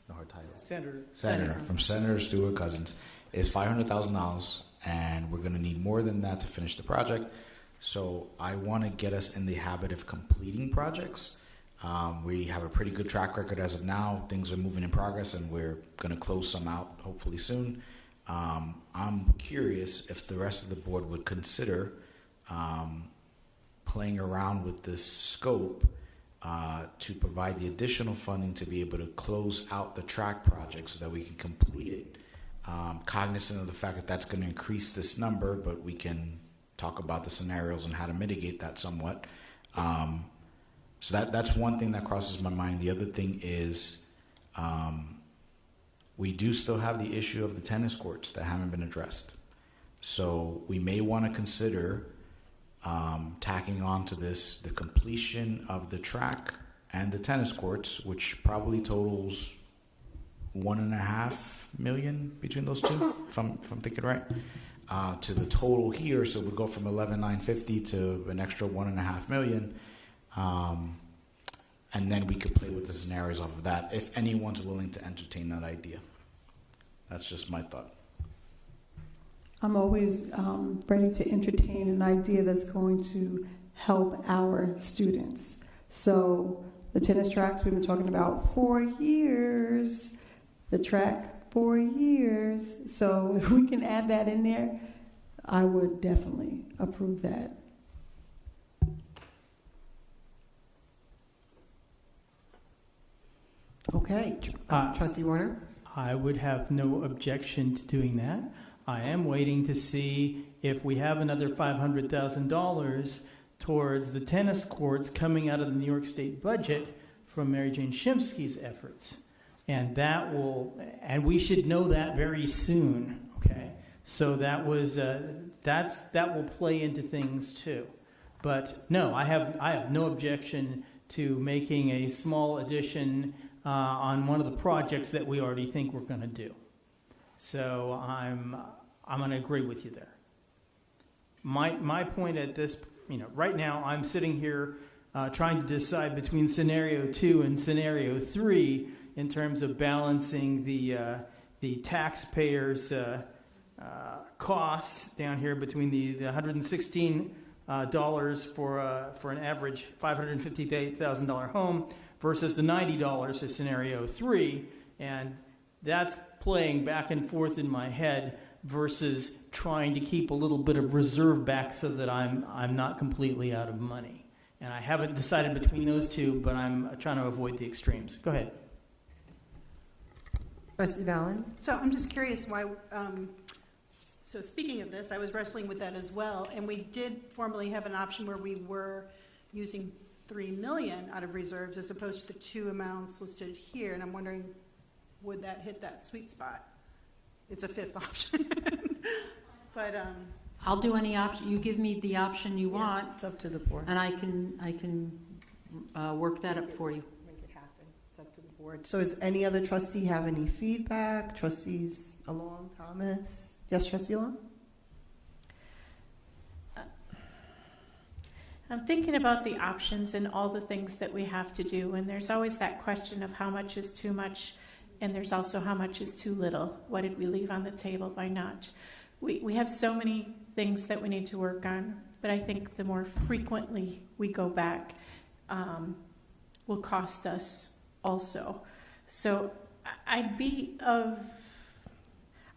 No, her title. Senator. From Senator Stewart Cousins is $500,000, and we're going to need more than that to finish the project. So I want to get us in the habit of completing projects. We have a pretty good track record as of now. Things are moving in progress, and we're going to close some out hopefully soon. I'm curious if the rest of the board would consider playing around with this scope to provide the additional funding to be able to close out the track project so that we can complete it. Cognizant of the fact that that's going to increase this number, but we can talk about the scenarios and how to mitigate that somewhat. So that's one thing that crosses my mind. The other thing is we do still have the issue of the tennis courts that haven't been addressed. So we may want to consider tacking on to this the completion of the track and the tennis courts, which probably totals $1.5 million between those two, if I'm thinking right, to the total here. So we go from $11,950 to an extra $1.5 million, and then we could play with the scenarios off of that if anyone's willing to entertain that idea. That's just my thought. I'm always ready to entertain an idea that's going to help our students. So the tennis tracks we've been talking about 4 years, the track 4 years. So if we can add that in there, I would definitely approve that. Okay, Trustee Warner. I would have no objection to doing that. I am waiting to see if we have another $500,000 towards the tennis courts coming out of the New York State budget from Mary Jane Shimsky's efforts. And that will, and we should know that very soon, okay? So that was, that will play into things too. But no, I have no objection to making a small addition on one of the projects that we already think we're going to do. So I'm going to agree with you there. My point at this, right now I'm sitting here trying to decide between scenario 2 and scenario 3 in terms of balancing the taxpayers' costs down here between the $116 for an average $558,000 home versus the $90 for scenario 3, and that's playing back and forth in my head versus trying to keep a little bit of reserve back so that I'm not completely out of money. And I haven't decided between those two, but I'm trying to avoid the extremes. Go ahead. Trustee Valen. So I'm just curious why, so speaking of this, I was wrestling with that as well, and we did formally have an option where we were using $3 million out of reserves as opposed to the two amounts listed here, and I'm wondering, would that hit that sweet spot? It's a fifth option. But I'll do any option. You give me the option you want. It's up to the board. And I can work that up for you. Make it happen. It's up to the board. So does any other trustee have any feedback? Trustees Along, Thomas? Yes, Trustee Along? I'm thinking about the options and all the things that we have to do, and there's always that question of how much is too much, and there's also how much is too little. What did we leave on the table by not? We have so many things that we need to work on, but I think the more frequently we go back will cost us also. So I'm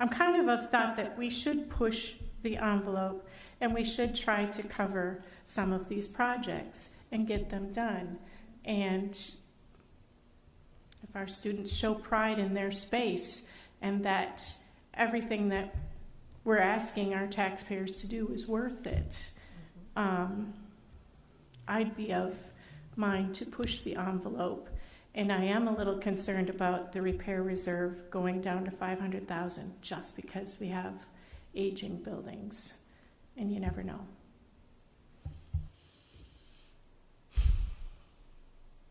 kind of thought that we should push the envelope and we should try to cover some of these projects and get them done. And if our students show pride in their space and that everything that we're asking our taxpayers to do is worth it, I'd be of mind to push the envelope. And I am a little concerned about the repair reserve going down to 500,000 just because we have aging buildings, and you never know.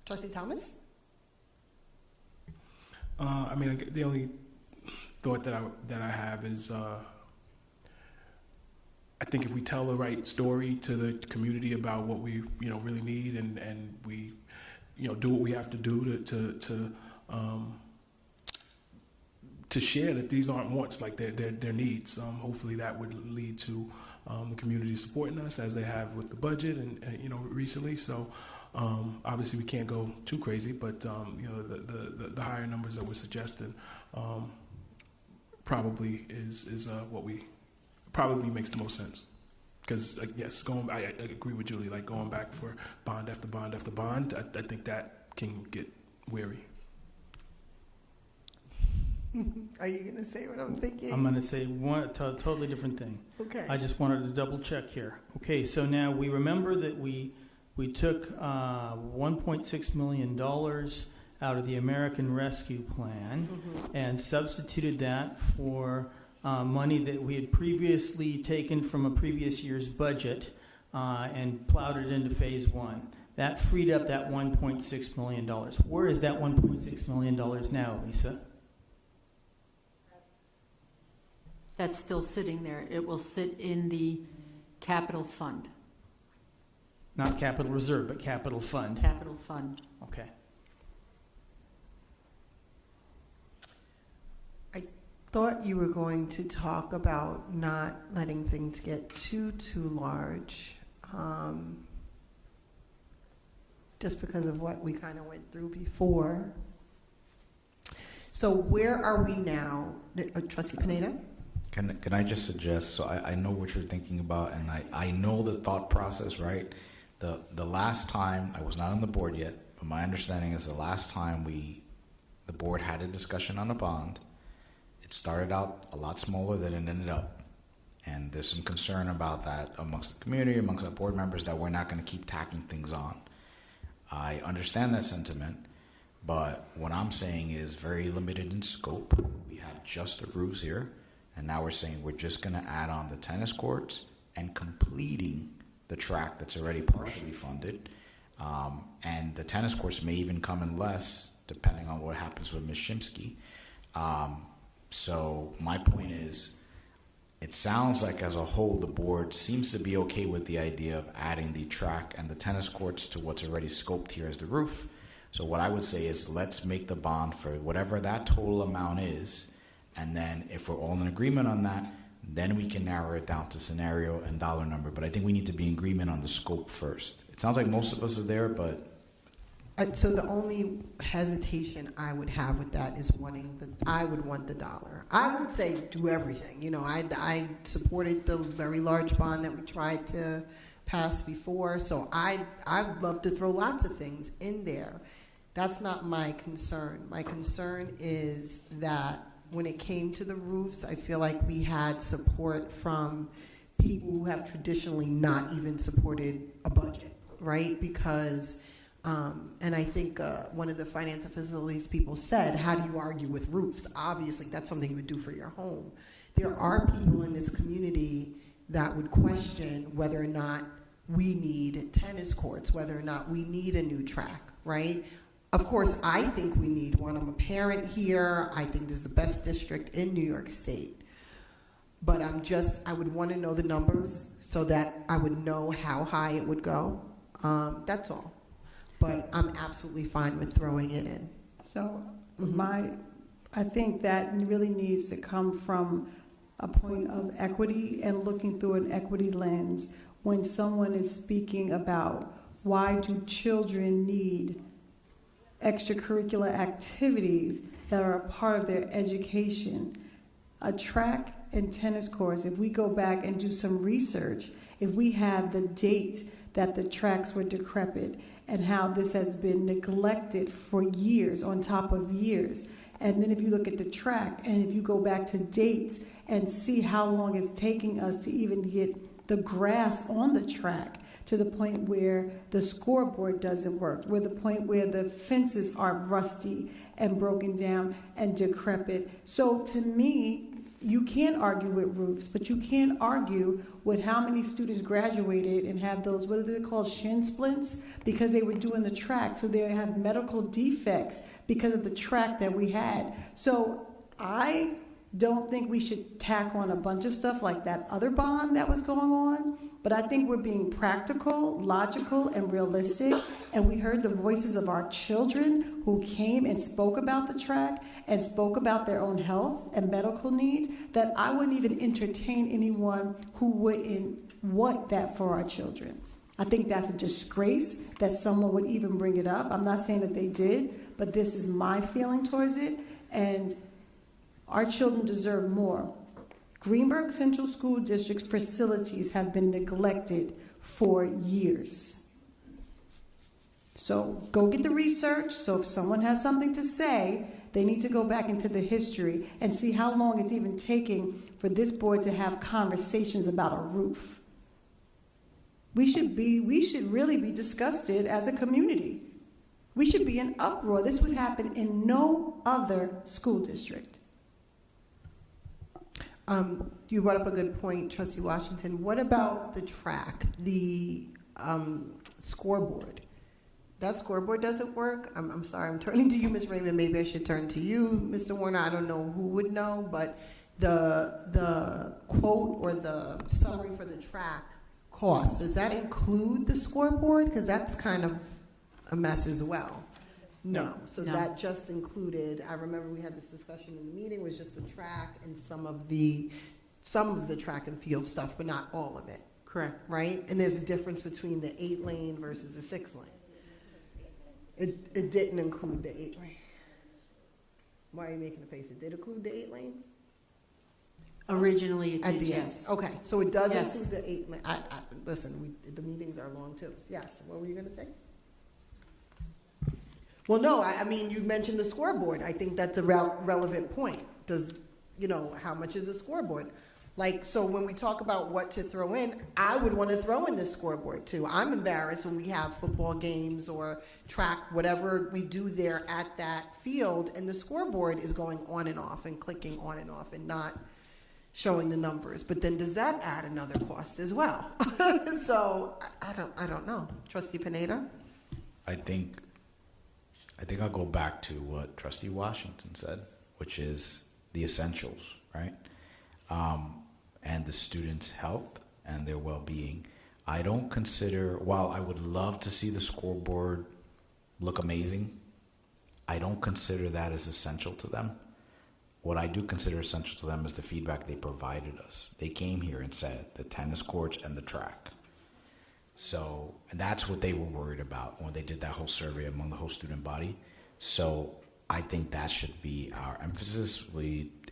Trustee Thomas? I mean, the only thought that I have is, I think if we tell the right story to the community about what we really need, and we do what we have to do to share that these aren't wants, like they're needs. Hopefully that would lead to the community supporting us as they have with the budget and recently. So obviously we can't go too crazy, but the higher numbers that we're suggesting probably is what we probably makes the most sense. Because yes, I agree with Julie. Like going back for bond after bond after bond, I think that can get weary. Are you going to say what I'm thinking? I'm going to say totally different thing. Okay. I just wanted to double check here. Okay, so now we remember that we took $1.6 million out of the American Rescue Plan and substituted that for money that we had previously taken from a previous year's budget and plowed it into phase one. That freed up that $1.6 million. Where is that $1.6 million now, Lisa? That's still sitting there. It will sit in the capital fund. Not capital reserve, but capital fund. Capital fund. Okay. I thought you were going to talk about not letting things get too large, just because of what we kind of went through before. So where are we now? Trustee Pineda? Can I just suggest, so I know what you're thinking about, and I know the thought process, right? The last time, I was not on the board yet, but my understanding is the last time the board had a discussion on a bond, it started out a lot smaller than it ended up. And there's some concern about that amongst the community, amongst our board members, that we're not going to keep tacking things on. I understand that sentiment, but what I'm saying is very limited in scope. We have just the roofs here. And now we're saying we're just going to add on the tennis courts and completing the track that's already partially funded. And the tennis courts may even come in less, depending on what happens with Ms. Shimsky. So my point is, it sounds like as a whole, the board seems to be okay with the idea of adding the track and the tennis courts to what's already scoped here as the roof. So what I would say is, let's make the bond for whatever that total amount is. And then if we're all in agreement on that, then we can narrow it down to scenario and dollar number. But I think we need to be in agreement on the scope first. It sounds like most of us are there, but... So the only hesitation I would have with that is I would want the dollar. I would say do everything. I supported the very large bond that we tried to pass before. So I'd love to throw lots of things in there. That's not my concern. My concern is that when it came to the roofs, I feel like we had support from people who have traditionally not even supported a budget, right? Because, and I think one of the finance and facilities people said, how do you argue with roofs? Obviously, that's something you would do for your home. There are people in this community that would question whether or not we need tennis courts, whether or not we need a new track, right? Of course, I think we need one. I'm a parent here. I think this is the best district in New York State. But I would want to know the numbers so that I would know how high it would go. That's all. But I'm absolutely fine with throwing it in. So I think that really needs to come from a point of equity and looking through an equity lens. When someone is speaking about why do children need extracurricular activities that are a part of their education, a track and tennis courts, if we go back and do some research, if we have the date that the tracks were decrepit and how this has been neglected for years on top of years, and then if you look at the track and if you go back to dates and see how long it's taking us to even get the grass on the track, to the point where the scoreboard doesn't work, where the point where the fences are rusty and broken down and decrepit. So to me, you can't argue with roofs, but you can argue with how many students graduated and have those, what are they called, shin splints, because they were doing the track. So they have medical defects because of the track that we had. So I don't think we should tack on a bunch of stuff like that other bond that was going on, but I think we're being practical, logical, and realistic, and we heard the voices of our children who came and spoke about the track and spoke about their own health and medical needs, that I wouldn't even entertain anyone who wouldn't want that for our children. I think that's a disgrace that someone would even bring it up. I'm not saying that they did, but this is my feeling towards it, and our children deserve more. Greenberg Central School District's facilities have been neglected for years. So go get the research. So if someone has something to say, they need to go back into the history and see how long it's even taking for this board to have conversations about a roof. We should really be disgusted as a community. We should be in uproar. This would happen in no other school district. You brought up a good point, Trustee Washington. What about the track, the scoreboard? That scoreboard doesn't work? I'm sorry, I'm turning to you, Ms. Raymond. Maybe I should turn to you, Mr. Warner. I don't know who would know, but the quote or the summary for the track cost, does that include the scoreboard? Because that's kind of a mess as well. No, so No. that just included, I remember we had this discussion in the meeting, was just the track and some of the track and field stuff, but not all of it. Correct. Right? And there's a difference between the 8-lane versus the 6-lane. It didn't include the 8-lane. Why are you making a face? It did include the 8 lanes? Originally, it At did, the yes. end. Okay, so it does Yes. include the 8 lane. Listen, the meetings are long too. Yes, what were you gonna say? Well, no, I mean, you mentioned the scoreboard. I think that's a relevant point. How much is a scoreboard? Like, so when we talk about what to throw in, I would want to throw in this scoreboard too. I'm embarrassed when we have football games or track, whatever we do there at that field, and the scoreboard is going on and off and clicking on and off and not showing the numbers. But then does that add another cost as well? So I don't know. Trustee Pineda? I think I'll go back to what Trustee Washington said, which is the essentials, right? And the students' health and their well-being. I don't consider, while I would love to see the scoreboard look amazing, I don't consider that as essential to them. What I do consider essential to them is the feedback they provided us. They came here and said the tennis courts and the track. So, and that's what they were worried about when they did that whole survey among the whole student body. So I think that should be our emphasis.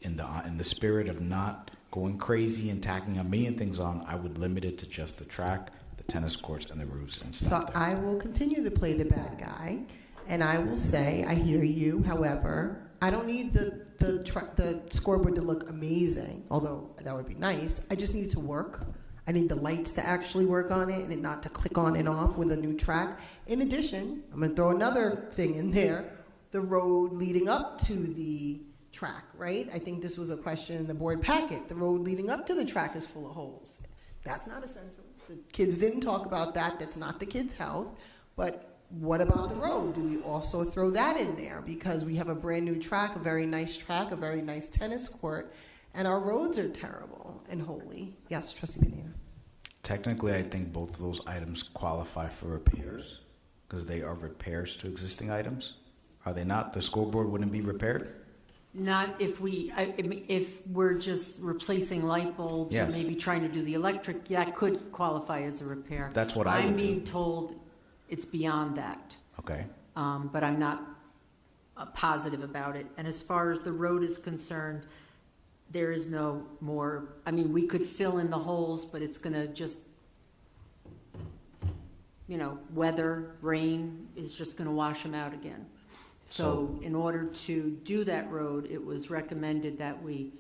In the spirit of not going crazy and tacking a million things on, I would limit it to just the track, the tennis courts, and the roofs and stuff. So I will continue to play the bad guy, and I will say, I hear you. However, I don't need the scoreboard to look amazing, although that would be nice. I just need it to work. I need the lights to actually work on it and it not to click on and off with a new track. In addition, I'm going to throw another thing in there, the road leading up to the track, right? I think this was a question in the board packet. The road leading up to the track is full of holes. That's not essential. The kids didn't talk about that. That's not the kids' health. But what about the road? Do we also throw that in there? Because we have a brand new track, a very nice track, a very nice tennis court, and our roads are terrible and holey. Yes, Trustee Pineda. Technically, I think both of those items qualify for repairs because they are repairs to existing items. Are they not? The scoreboard wouldn't be repaired? Not if if we're just replacing light bulbs Yes. or maybe trying to do the electric, that could qualify as a repair. That's what I would I'm being do. told it's beyond that, Okay. but I'm not positive about it. And as far as the road is concerned, there is no more, we could fill in the holes, but it's going to just, weather, rain is just going to wash them out again. So in order to do that road, it was recommended that we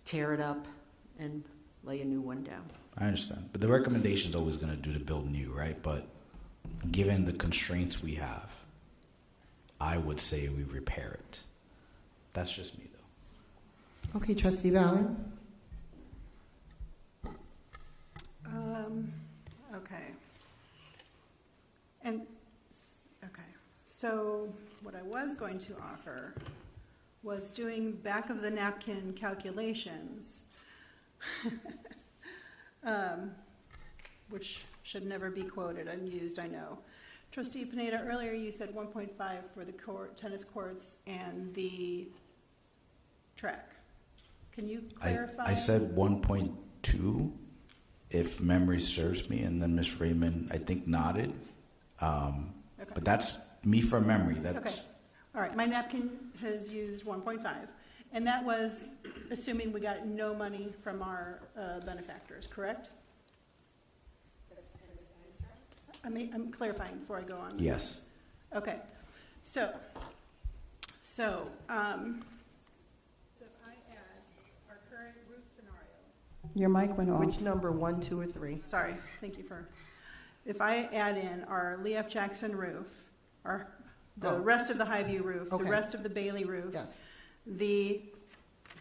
tear it up and lay a new one down. I understand. But the recommendation is always going to do to build new, right? But given the constraints we have, I would say we repair it. That's just me, though. Okay, Trustee Valen. Okay. And, okay, so what I was going to offer was doing back of the napkin calculations, which should never be quoted, unused, I know. Trustee Pineda, earlier you said 1.5 for the tennis courts and the track. Can you clarify? I said 1.2, if memory serves me, and then Ms. Raymond, I think, nodded. Okay. But that's me from memory. That's Okay. All right. My napkin has used 1.5, and that was assuming we got no money from our benefactors, correct? I'm clarifying before I go on. Yes. Okay. So if I add our current roof scenario. Your mic went off. Which number, 1, 2, or 3? Sorry, thank you for. If I add in our Lee F. Jackson roof, the rest of the Highview roof, Okay. the rest of the Bailey roof, Yes. the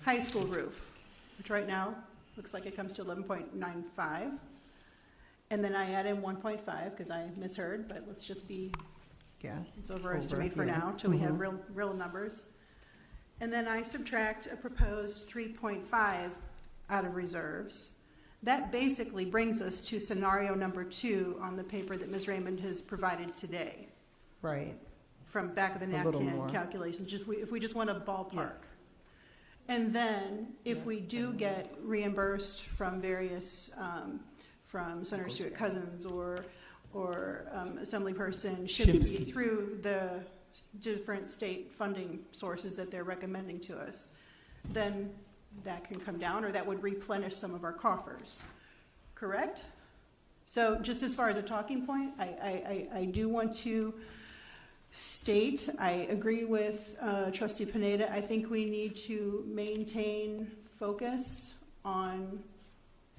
high school roof, which right now looks like it comes to 11.95, and then I add in 1.5 because I misheard, but let's just be, Yeah. let's overestimate for yeah. now till we have Mhm. real numbers, and then I subtract a proposed 3.5 out of reserves. That basically brings us to scenario number 2 on the paper that Ms. Raymond has provided today, Right. from back of the A little napkin more. calculations, if we just want a ballpark. And then, if we do get reimbursed from various, from Senator Stewart Cousins or Assemblyperson Shimsky Shimsky. through the different state funding sources that they're recommending to us, then that can come down, or that would replenish some of our coffers, correct? So just as far as a talking point, I do want to state, I agree with Trustee Pineda. I think we need to maintain focus on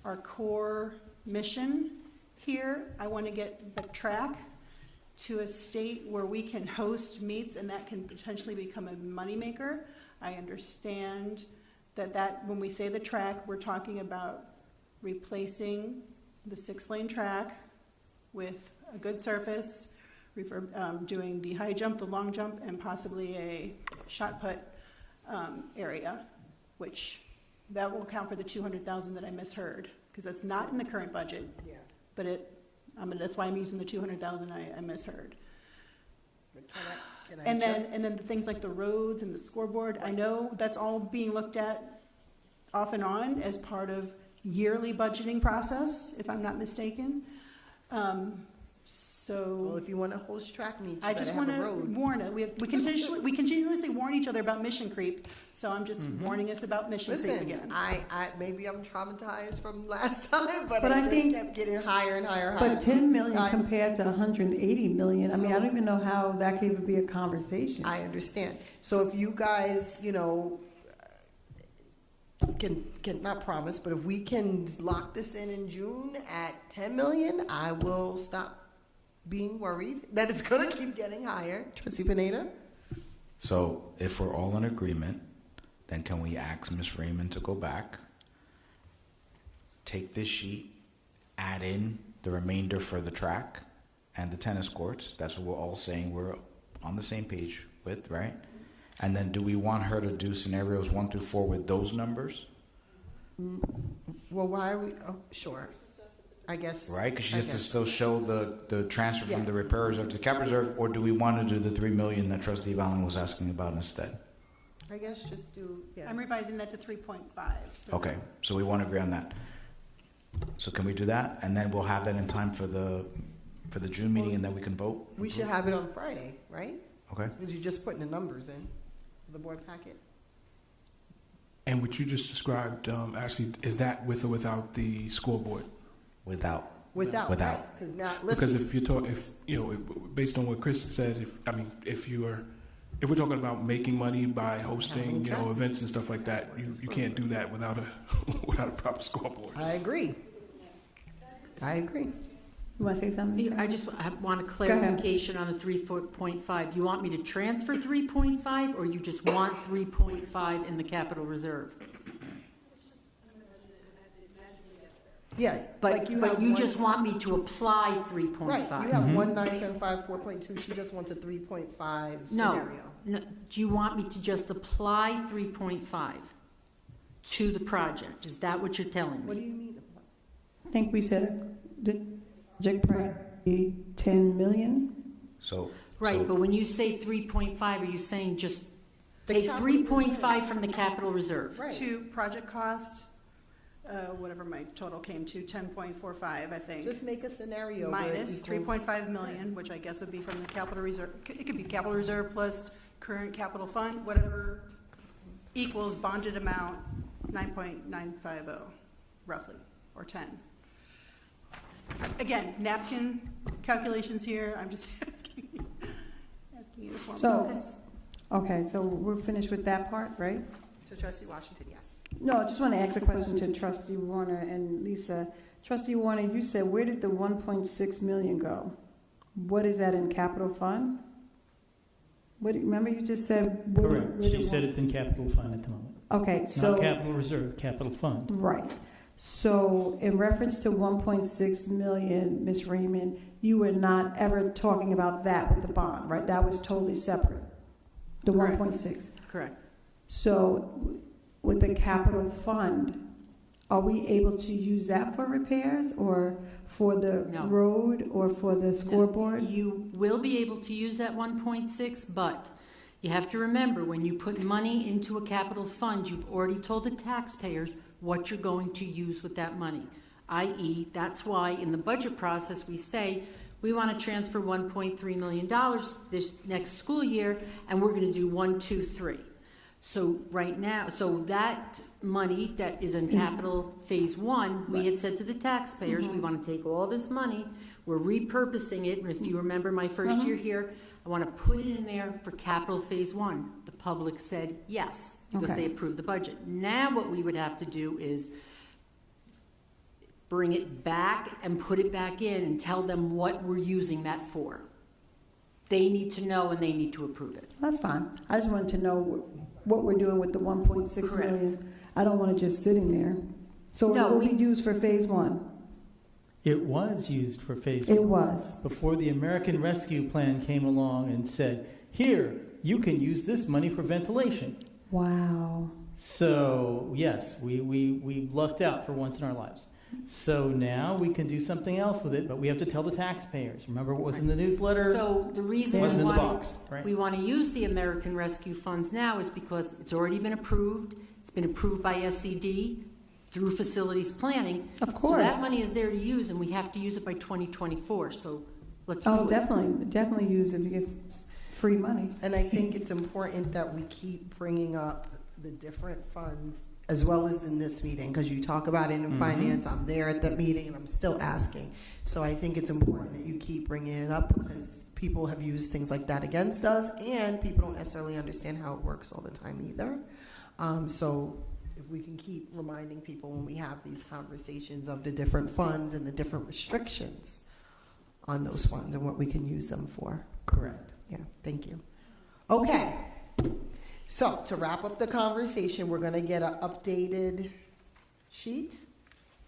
our core mission here. I want to get the track to a state where we can host meets and that can potentially become a moneymaker. I understand that when we say the track, we're talking about replacing the 6-lane track with a good surface, doing the high jump, the long jump, and possibly a shot put area, which that will account for the $200,000 that I misheard, because that's not in the current budget. Yeah. But that's why I'm using the $200,000 I misheard. But can I And just- then the things like the roads and the scoreboard, I know that's all being looked at off and on as part of yearly budgeting process, if I'm not mistaken. Well, So if you want to host track meets, you I just better want have a to road. warn it. We continuously warn each other about mission creep. So I'm just warning us about mission creep Listen, again. I maybe I'm traumatized from last time, but But I I just think- kept getting higher and higher. But 10 million I- compared to 180 million, I mean, I don't even know how that could even be a conversation. I understand. So if you guys, can not promise, but if we can lock this in June at 10 million, I will stop being worried that it's going to keep getting higher. Trustee Pineda? So if we're all in agreement, then can we ask Ms. Raymond to go back, take this sheet, add in the remainder for the track and the tennis courts? That's what we're all saying we're on the same page with, right? And then do we want her to do scenarios 1 through 4 with those numbers? Well, why are we? Oh, sure. I guess. Right? Because she I has to guess. still show the transfer from Yeah. the repair reserve to cap reserve, or do we want to do the $3 million that Trustee Valen was asking about instead? I guess just do. Yeah. I'm revising that to 3.5. So Okay, so we want to agree on that. So can we do that? And then we'll have that in time for the June meeting, and then we can vote? We should have it on Friday, right? Okay. Because you're just putting the numbers in the board packet. And what you just described, Ashley, is that with or without the scoreboard? Without. Without. Without. Because now, Because listen. if you're talking, based on what Chris said, if you are if we're talking about making money by hosting, events and stuff like that, you can't do that without a without a proper scoreboard. I agree. You want to say something? I want a clarification on the 3.5. You want me to transfer 3.5, or you just want 3.5 in the capital reserve? Yeah. But you just want me to apply 3.5? Right, you have 1975, 4.2, she just wants a 3.5 scenario. No, do you want me to just apply 3.5 to the project? Is that what you're telling me? What do you mean? I think we said the project priority 10 million. Right, but when you say 3.5, are you saying just take 3.5 from the capital reserve? Right. To project cost, whatever my total came to, 10.45, I think. Just make a scenario. Minus 3.5 million, which I guess would be from the capital reserve. It could be capital reserve plus current capital fund, whatever equals bonded amount 9.950, roughly, or 10. Again, napkin calculations here. I'm just asking you to form. So we're finished with that part, right? To Trustee Washington, yes. No, I just want to ask a question to Trustee Warner and Lisa. Trustee Warner, you said, where did the 1.6 million go? What is that in capital fund? Remember you just said? Correct. She said it's in capital fund at the moment. Okay, so. Not capital reserve, capital fund. Right. So in reference to 1.6 million, Ms. Raymond, you were not ever talking about that with the bond, right? That was totally separate, the 1.6. Correct. So with the capital fund, are we able to use that for repairs or for the road or for the scoreboard? No. You will be able to use that 1.6, but you have to remember, when you put money into a capital fund, you've already told the taxpayers what you're going to use with that money. I.e., that's why in the budget process we say we want to transfer $1.3 million this next school year, and we're going to do 1, 2, 3. So right now, so that money that is in capital phase 1, we had said to the taxpayers, we want to take all this money, we're repurposing it, and if you remember my first year here, I want to put it in there for capital phase 1. The public said yes, because they approved the budget. Now what we would have to do is bring it back and put it back in and tell them what we're using that for. They need to know and they need to approve it. That's fine. I just wanted to know what we're doing with the 1.6 million. I don't want it just sitting there. So it will be used for phase 1. It was used for phase 1. It was. Before the American Rescue Plan came along and said, here, you can use this money for ventilation. Wow. So, yes, we lucked out for once in our lives. So now we can do something else with it, but we have to tell the taxpayers. Remember what was in the newsletter? So the reason we want to use the American Rescue Funds now is because it's already been approved. It's been approved by SCD through facilities planning. Of course. So that money is there to use, and we have to use it by 2024. So let's do it. Definitely use it to get free money. And I think it's important that we keep bringing up the different funds as well as in this meeting, because you talk about it in finance. I'm there at that meeting and I'm still asking. So I think it's important that you keep bringing it up, because people have used things like that against us, and people don't necessarily understand how it works all the time either. So if we can keep reminding people when we have these conversations of the different funds and the different restrictions on those funds and what we can use them for. Correct. Yeah, thank you. Okay. So, to wrap up the conversation, we're going to get an updated sheet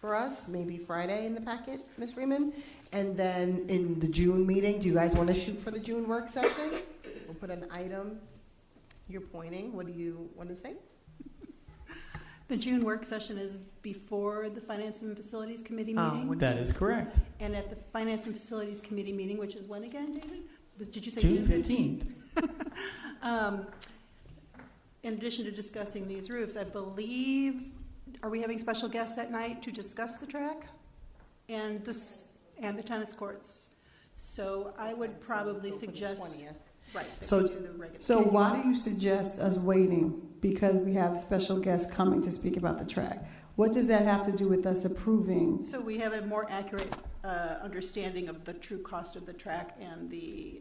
for us, maybe Friday in the packet, Ms. Freeman. And then in the June meeting, do you guys want to shoot for the June work session? We'll put an item. You're pointing. What do you want to say? The June work session is before the Finance and Facilities Committee meeting. That is correct. And at the Finance and Facilities Committee meeting, which is when again, David? Did you say June 15th? In addition to discussing these roofs, I believe, are we having special guests that night to discuss the track and the tennis courts? So I would probably suggest, right. So why do you suggest us waiting? Because we have special guests coming to speak about the track. What does that have to do with us approving? So we have a more accurate understanding of the true cost of the track and the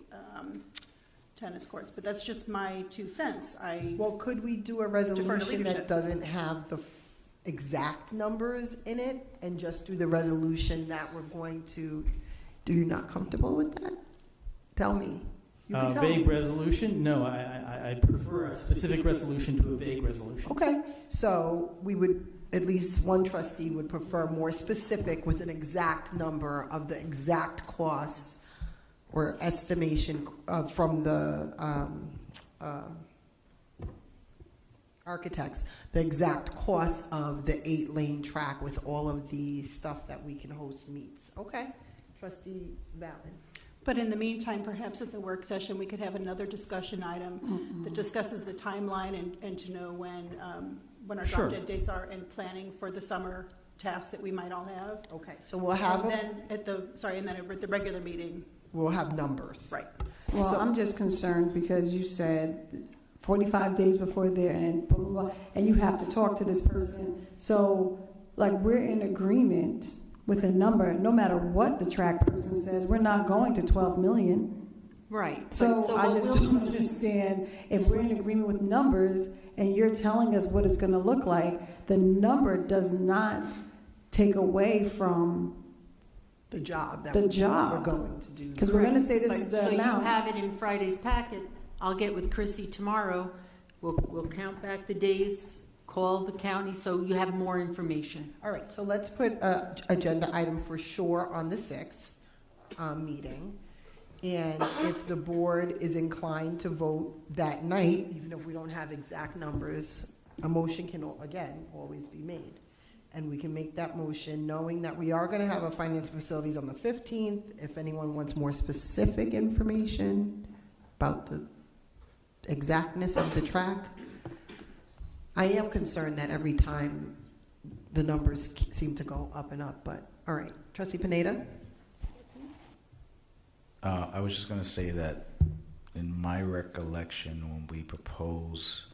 tennis courts, but that's just my 2 cents. Well, could we do a Defer to resolution leadership. that doesn't have the exact numbers in it and just do the resolution that we're going to, do you not comfortable with that? Tell me. You can tell Vague me. resolution? No, I prefer a specific resolution to a vague resolution. Okay, so we would, at least one trustee would prefer more specific with an exact number of the exact cost or estimation from the architects, the exact cost of the 8-lane track with all of the stuff that we can host meets. Okay, trustee Vallon. But in the meantime, perhaps at the work session, we could have another discussion item that discusses the timeline and to know when our Sure. drop dead dates are and planning for the summer tasks that we might all have. Okay, so we'll have And then at the regular meeting. we'll have numbers. Right. Well, So- I'm just concerned because you said 45 days before there and blah, blah, blah, and you have to talk to this person. So, like, we're in agreement with a number, no matter what the track person says, we're not going to 12 million. Right. So I what just we'll don't understand, if we're in agreement with numbers and you're telling us what it's gonna look like, the number does not take away from, The job that The job. we're going to do. because we're gonna say this is the So you amount. have it in Friday's packet. I'll get with Chrissy tomorrow. We'll count back the days, call the county, so you have more information. All right, so let's put a agenda item for sure on the 6th meeting. And if the board is inclined to vote that night, even if we don't have exact numbers, a motion can, again, always be made. And we can make that motion knowing that we are going to have a financial facilities on the 15th. If anyone wants more specific information about the exactness of the track, I am concerned that every time the numbers seem to go up and up, but, all right. Trustee Pineda? I was just going to say that in my recollection, when we propose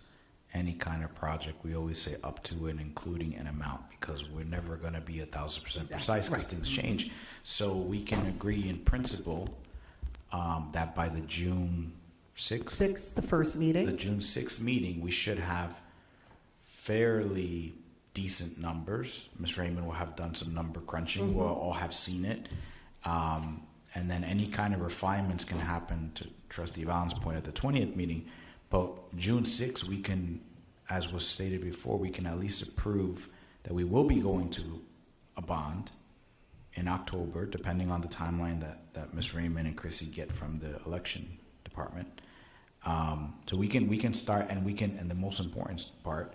any kind of project, we always say up to and including an amount, because we're never going to be 1,000% precise because things change. So we can agree in principle that by the June 6th, The first meeting? the June 6th meeting, we should have fairly decent numbers. Ms. Raymond will have done some number crunching. We'll all have seen it. And then any kind of refinements can happen, to Trustee Vallon's point, at the 20th meeting. But June 6th, we can, as was stated before, we can at least approve that we will be going to a bond in October, depending on the timeline that Ms. Raymond and Chrissy get from the election department. So we can start, and the most important part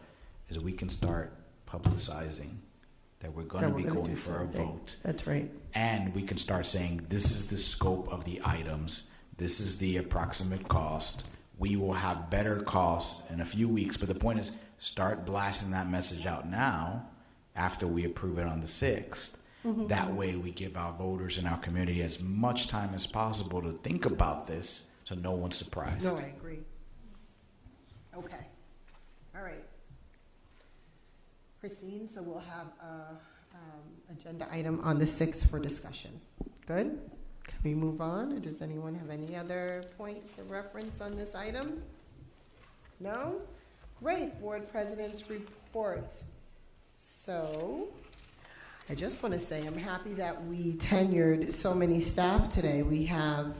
is that we can start publicizing that we're going to be going for a vote. That's right. And we can start saying, this is the scope of the items, this is the approximate cost. We will have better costs in a few weeks, but the point is, start blasting that message out now after we approve it on the 6th. That way we give our voters in our community as much time as possible to think about this, so no one's surprised. No, I agree. Okay. All right. Christine, so we'll have a agenda item on the 6th for discussion. Good? Can we move on, or does anyone have any other points of reference on this item? No? Great, board president's report. So, I just want to say I'm happy that we tenured so many staff today. We have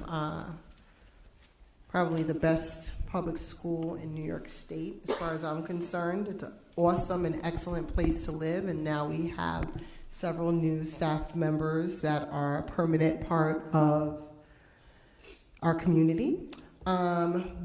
probably the best public school in New York State, as far as I'm concerned. It's an awesome and excellent place to live, and now we have several new staff members that are a permanent part of our community.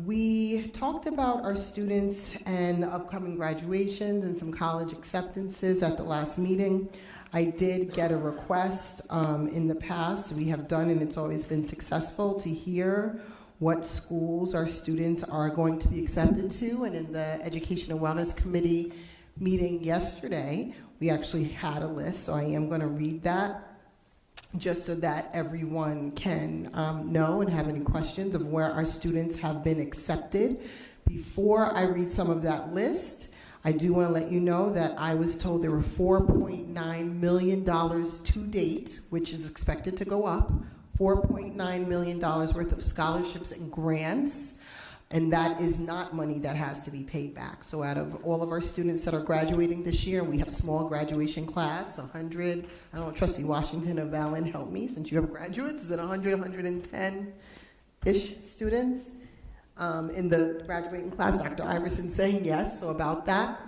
We talked about our students and the upcoming graduations and some college acceptances at the last meeting. I did get a request in the past, we have done, and it's always been successful, to hear what schools our students are going to be accepted to. And in the Education and Wellness Committee meeting yesterday, we actually had a list, so I am going to read that just so that everyone can know and have any questions of where our students have been accepted. Before I read some of that list, I do want to let you know that I was told there were $4.9 million to date, which is expected to go up $4.9 million worth of scholarships and grants, and that is not money that has to be paid back. So out of all of our students that are graduating this year, we have small graduation class, 100, I don't know, Trustee Washington or Valen, help me, since you have graduates, is it 100, 110-ish students in the graduating class? Dr. Iverson saying yes, so about that.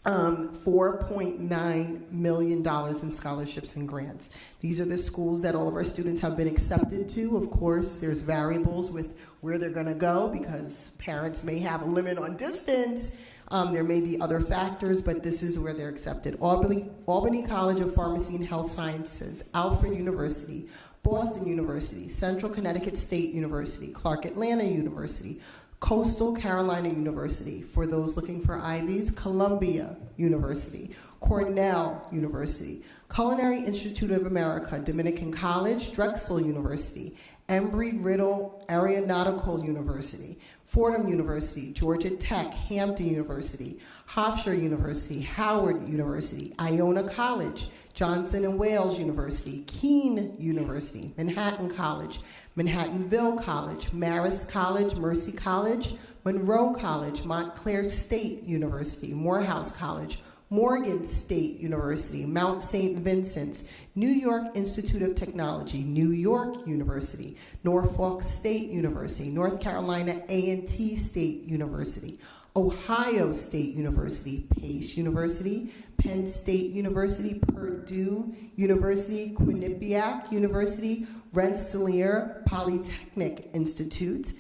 $4.9 million in scholarships and grants. These are the schools that all of our students have been accepted to. Of course, there's variables with where they're going to go because parents may have a limit on distance. There may be other factors, but this is where they're accepted. Albany College of Pharmacy and Health Sciences, Alfred University, Boston University, Central Connecticut State University, Clark Atlanta University, Coastal Carolina University, for those looking for Ivies, Columbia University, Cornell University, Culinary Institute of America, Dominican College, Drexel University, Embry-Riddle Aeronautical University, Fordham University, Georgia Tech, Hampton University, Hofstra University, Howard University, Iona College, Johnson and Wales University, Keene University, Manhattan College, Manhattanville College, Marist College, Mercy College, Monroe College, Montclair State University, Morehouse College, Morgan State University, Mount St. Vincent's, New York Institute of Technology, New York University, Norfolk State University, North Carolina A&T State University, Ohio State University, Pace University, Penn State University, Purdue University, Quinnipiac University, Rensselaer Polytechnic Institute,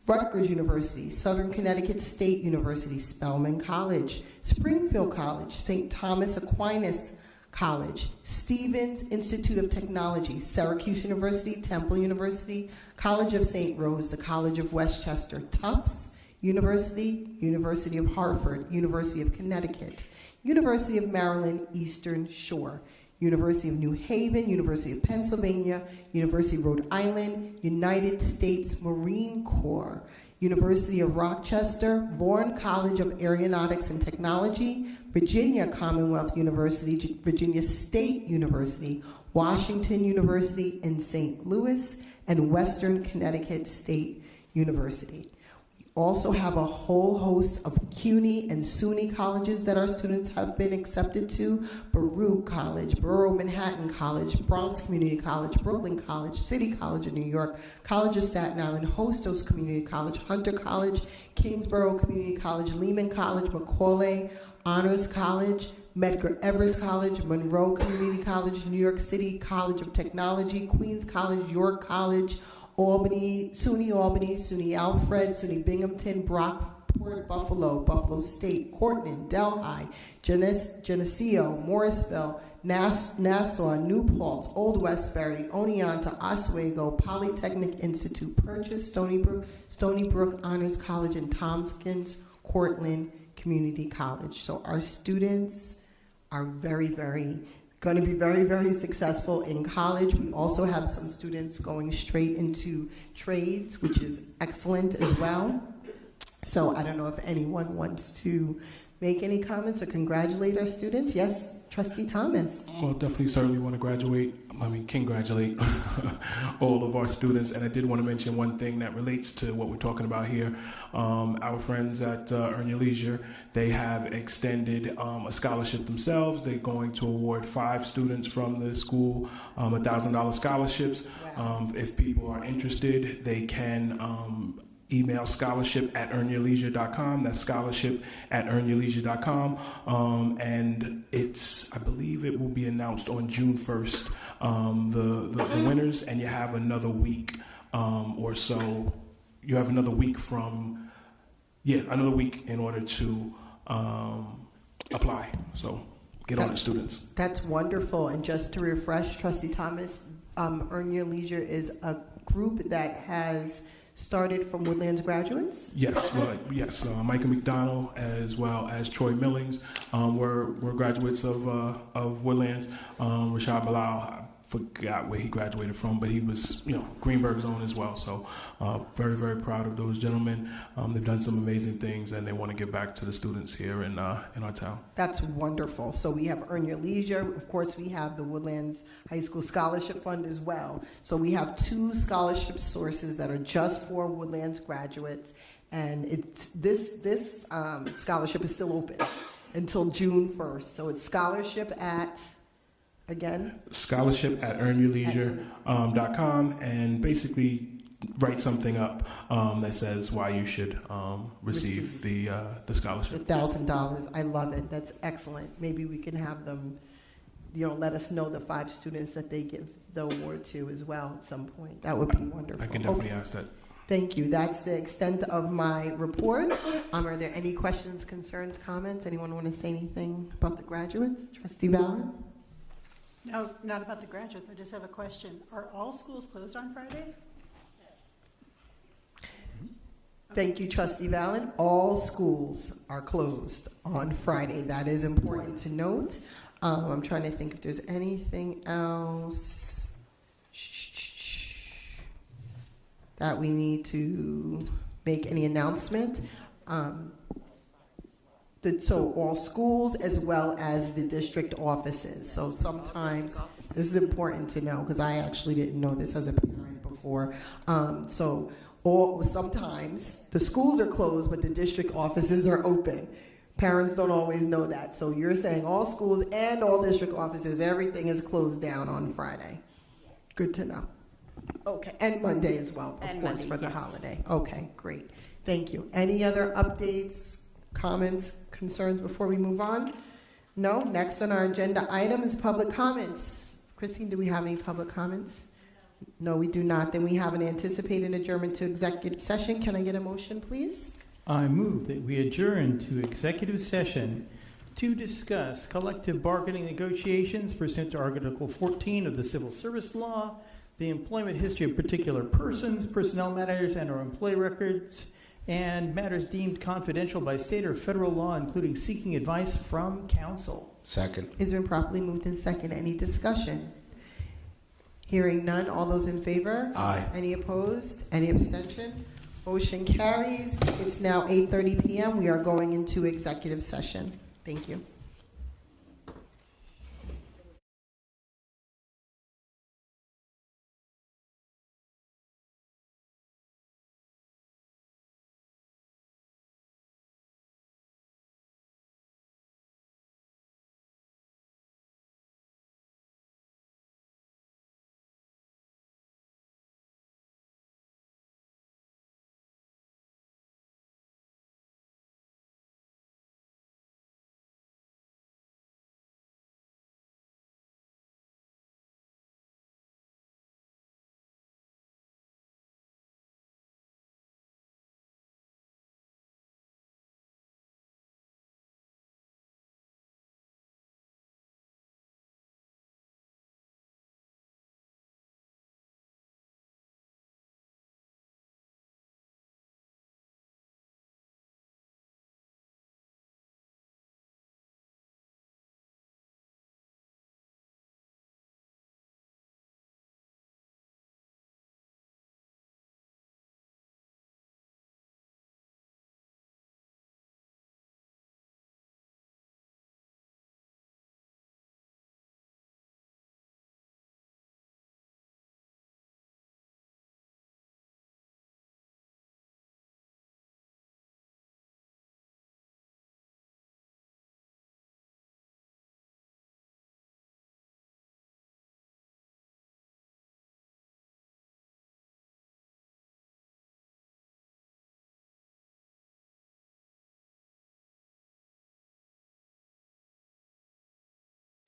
Rutgers University, Southern Connecticut State University, Spelman College, Springfield College, St. Thomas Aquinas College, Stevens Institute of Technology, Syracuse University, Temple University, College of St. Rose, the College of Westchester, Tufts University, University of Hartford, University of Connecticut, University of Maryland, Eastern Shore, University of New Haven, University of Pennsylvania, University of Rhode Island, United States Marine Corps, University of Rochester, Vaughan College of Aeronautics and Technology, Virginia Commonwealth University, Virginia State University, Washington University in St. Louis, and Western Connecticut State University. Also have a whole host of CUNY and SUNY colleges that our students have been accepted to: Baruch College, Borough Manhattan College, Bronx Community College, Brooklyn College, City College of New York, College of Staten Island, Hostos Community College, Hunter College, Kingsborough Community College, Lehman College, Macaulay Honors College, Medgar Evers College, Monroe Community College, New York City College of Technology, Queens College, York College, Albany, SUNY Alfred, SUNY Binghamton, Brockport, Buffalo, Buffalo State, Cortland, Delhi, Geneseo, Morrisville, Nassau, New Paltz, Old Westbury, Oneonta, Oswego, Polytechnic Institute, Purchase, Stony Brook Honors College, and Tompkins Cortland Community College. So our students are going to be very, very successful in college. We also have some students going straight into trades, which is excellent as well. So I don't know if anyone wants to make any comments or congratulate our students. Yes, Trustee Thomas. Well, definitely certainly want to congratulate all of our students. And I did want to mention one thing that relates to what we're talking about here. Our friends at Earn Your Leisure, they have extended a scholarship themselves. They're going to award 5 students from the school $1,000 scholarships. Wow. If people are interested, they can email scholarship@earnyourleisure.com. That's scholarship@earnyourleisure.com. And I believe it will be announced on June 1st, the winners, and you have another week or so. You have another week another week in order to apply. So get on it, students. That's wonderful. And just to refresh, Trustee Thomas, Earn Your Leisure is a group that has started from Woodlands graduates? Yes, Micah McDonald as well as Troy Millings were graduates of Woodlands. Rashad Bilal, forgot where he graduated from, but he was, Greenberg's own as well. So very, very proud of those gentlemen. They've done some amazing things, and they want to give back to the students here in our town. That's wonderful. So we have Earn Your Leisure. Of course, we have the Woodlands High School Scholarship Fund as well. So we have 2 scholarship sources that are just for Woodlands graduates. And this scholarship is still open until June 1st. So it's scholarship at, again? Scholarship at earnyourleisure.com, and basically write something up that says why you should receive the scholarship. $1,000. I love it. That's excellent. Maybe we can have them, let us know the 5 students that they give the award to as well at some point. That would be wonderful. I can definitely ask that. Thank you. That's the extent of my report. Are there any questions, concerns, comments? Anyone want to say anything about the graduates? Trustee Vallon? No, not about the graduates. I just have a question. Are all schools closed on Friday? Thank you, Trustee Vallon. All schools are closed on Friday. That is important to note. I'm trying to think if there's anything else that we need to make any announcement. So all schools as well as the district offices. So sometimes, this is important to know because I actually didn't know this as a parent before. Sometimes the schools are closed, but the district offices are open. Parents don't always know that. So you're saying all schools and all district offices, everything is closed down on Friday. Good to know. Okay, and Monday as well, of course, for the holiday. Okay, great. Thank you. Any other updates, comments, concerns before we move on? No? Next on our agenda item is public comments. Christine, do we have any public comments? No, we do not. Then we have an anticipated adjournment to executive session. Can I get a motion, please? I move that we adjourn to executive session to discuss collective bargaining negotiations pursuant to Article 14 of the Civil Service Law, the employment history of particular persons, personnel matters, and/or employee records, and matters deemed confidential by state or federal law, including seeking advice from counsel. Second. It's been properly moved in second. Any discussion? Hearing none. All those in favor? Aye. Any opposed? Any abstention? Motion carries. It's now 8:30 p.m. We are going into executive session. Thank you.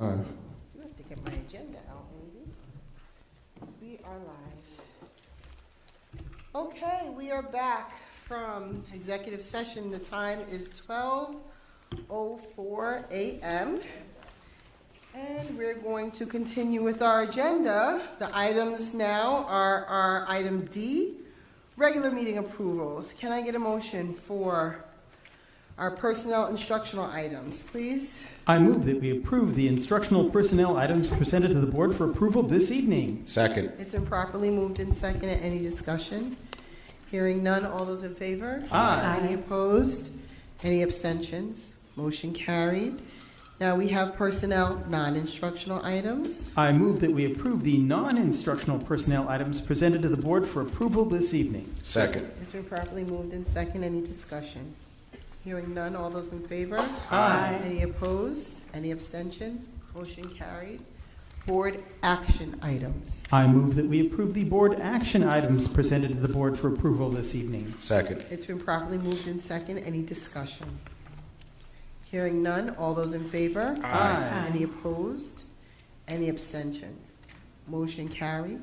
I have to get my agenda out, maybe. We are live. Okay, we are back from executive session. The time is 12:04 a.m. And we're going to continue with our agenda. The items now are our item D, regular meeting approvals. Can I get a motion for Our personnel instructional items, please. I move that we approve the instructional personnel items presented to the board for approval this evening. Second. It's been properly moved and seconded. Any discussion? Hearing none. All those in favor? Aye. Any opposed? Any abstentions? Motion carried. Now we have personnel non-instructional items. I move that we approve the non-instructional personnel items presented to the board for approval this evening. Second. It's been properly moved and seconded. Any discussion? Hearing none. All those in favor? Aye. Any opposed? Any abstentions? Motion carried. Board action items. I move that we approve the board action items presented to the board for approval this evening. Second. It's been properly moved and seconded. Any discussion? Hearing none. All those in favor? Aye. Any opposed? Any abstentions? Motion carried.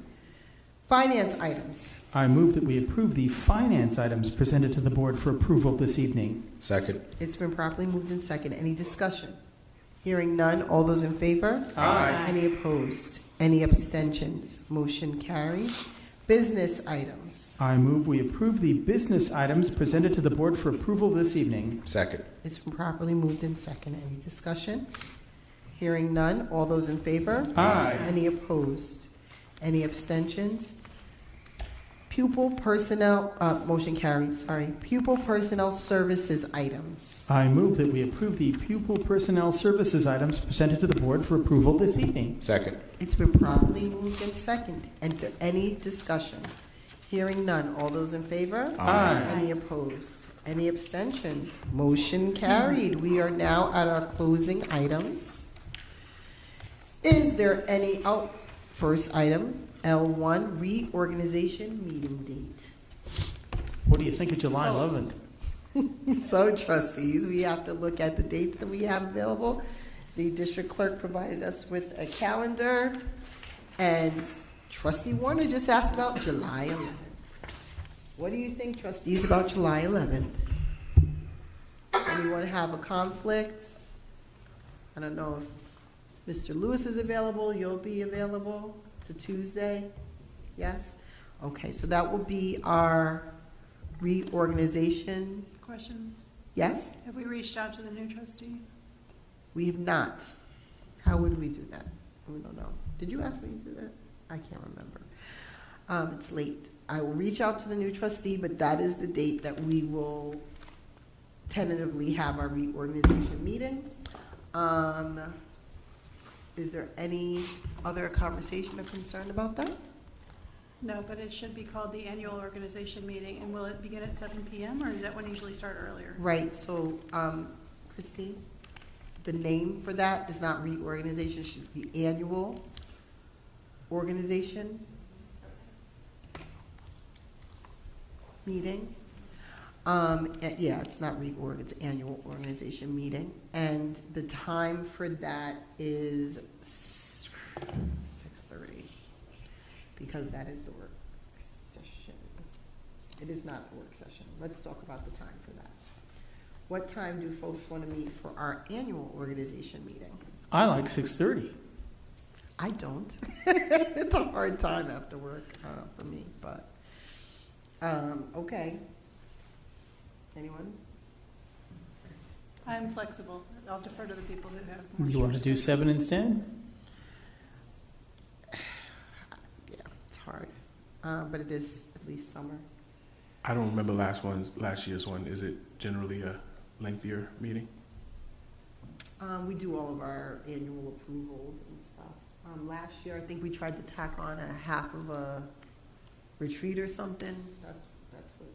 Finance items. I move that we approve the finance items presented to the board for approval this evening. Second. It's been properly moved and seconded. Any discussion? Hearing none. All those in favor? Aye. Any opposed? Any abstentions? Motion carried. Business items. I move we approve the business items presented to the board for approval this evening. Second. It's been properly moved and seconded. Any discussion? Hearing none. All those in favor? Aye. Any opposed? Any abstentions? Pupil personnel, motion carried, sorry. Pupil personnel services items. I move that we approve the pupil personnel services items presented to the board for approval this evening. Second. It's been properly moved and seconded. And to any discussion? Hearing none. All those in favor? Aye. Any opposed? Any abstentions? Motion carried. We are now at our closing items. Is there any, first item, L1, reorganization meeting date. What do you think of July 11th? So, trustees, we have to look at the dates that we have available. The district clerk provided us with a calendar, and Trustee Warner just asked about July 11th. What do you think, trustees, about July 11th? Anyone have a conflict? I don't know if Mr. Lewis is available. You'll be available to Tuesday? Yes? Okay, so that will be our reorganization. Question, Yes? have we reached out to the new trustee? We have not. How would we do that? We don't know. Did you ask me to do that? I can't remember. It's late. I will reach out to the new trustee, but that is the date that we will tentatively have our reorganization meeting. Is there any other conversation or concern about that? No, but it should be called the annual organization meeting, and will it begin at 7 p.m., or is that when you usually start earlier? Right, so, Christine, the name for that is not reorganization, it should be annual organization meeting. Yeah, it's not reorg, it's annual organization meeting. And the time for that is 6:30, because that is the work session. It is not a work session. Let's talk about the time for that. What time do folks want to meet for our annual organization meeting? I like 6:30. I don't. It's a hard time after work for me, but, okay. Anyone? I'm flexible. I'll defer to the people who have more. You want to do 7 instead? Yeah, it's hard, but it is at least summer. I don't remember last year's one. Is it generally a lengthier meeting? We do all of our annual approvals and stuff. Last year, I think we tried to tack on a half of a retreat or something. That's what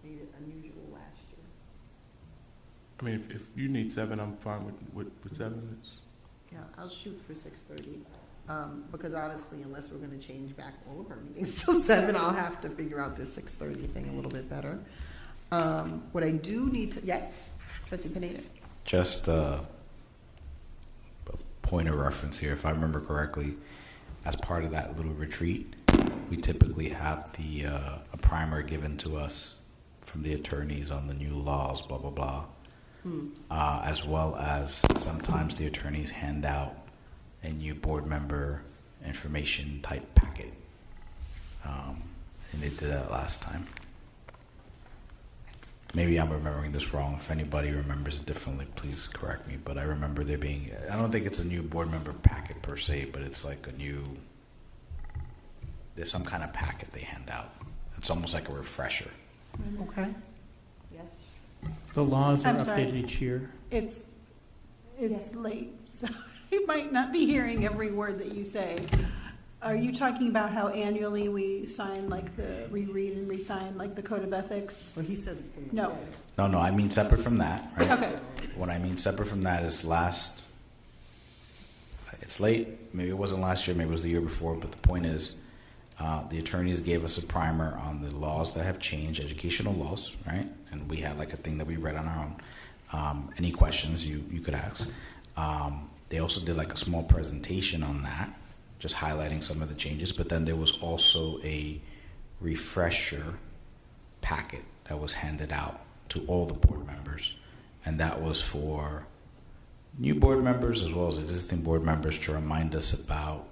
made it unusual last year. I mean, if you need 7, I'm fine with 7. Yeah, I'll shoot for 6:30. Because honestly, unless we're going to change back all of our meetings till 7, I'll have to figure out this 6:30 thing a little bit better. What I do need to, yes, Trustee Pineda. Just a point of reference here, if I remember correctly, as part of that little retreat, we typically have a primer given to us from the attorneys on the new laws, blah, blah, blah. As well as sometimes the attorneys hand out a new board member information type packet. And they did that last time. maybe I'm remembering this wrong. If anybody remembers it differently, please correct me. But I remember there being, I don't think it's a new board member packet per se, but it's like there's some kind of packet they hand out. It's almost like a refresher. Okay. Yes. The laws are I'm sorry. updated each year. It's late, so I might not be hearing every word that you say. Are you talking about how annually we sign we read and re-sign like the Code of Ethics? Well, he said. No. No, I mean separate from that, right? Okay. What I mean separate from that is it's late, maybe it wasn't last year, maybe it was the year before, but the point is, the attorneys gave us a primer on the laws that have changed, educational laws, right? And we had like a thing that we read on our own. Any questions you could ask. They also did like a small presentation on that, just highlighting some of the changes, but then there was also a refresher packet that was handed out to all the board members, and that was for new board members as well as existing board members to remind us about,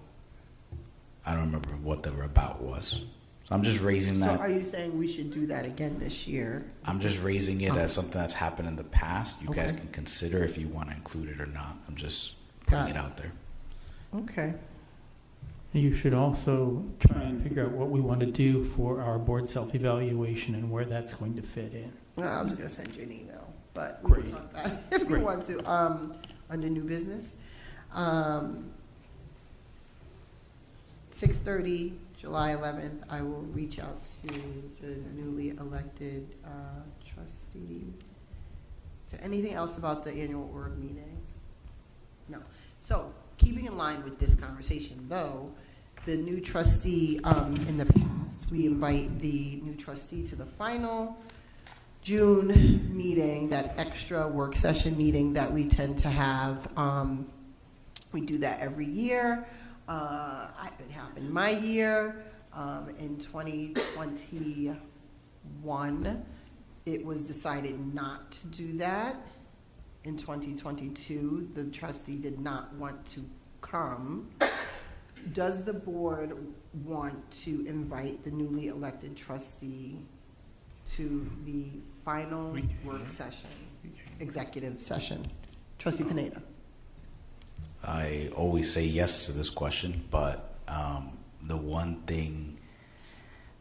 I don't remember what the about was. So I'm just raising that. So are you saying we should do that again this year? I'm just raising it as something that's happened in the past. You guys can consider if you want to include it or not. I'm just putting it out there. Okay. You should also try and figure out what we want to do for our board self-evaluation and where that's going to fit in. Well, I was going to send you an email, but Great. we'll talk about it if you want to. Under new business, 6:30, July 11th, I will reach out to the newly elected trustee. Is there anything else about the annual org meetings? No. So, keeping in line with this conversation, though, the new trustee, in the past, we invite the new trustee to the final June meeting, that extra work session meeting that we tend to have. We do that every year. It happened my year. In 2021, it was decided not to do that. In 2022, the trustee did not want to come. Does the board want to invite the newly elected trustee to the final work session, executive session? Trustee Pineda. I always say yes to this question, but the one thing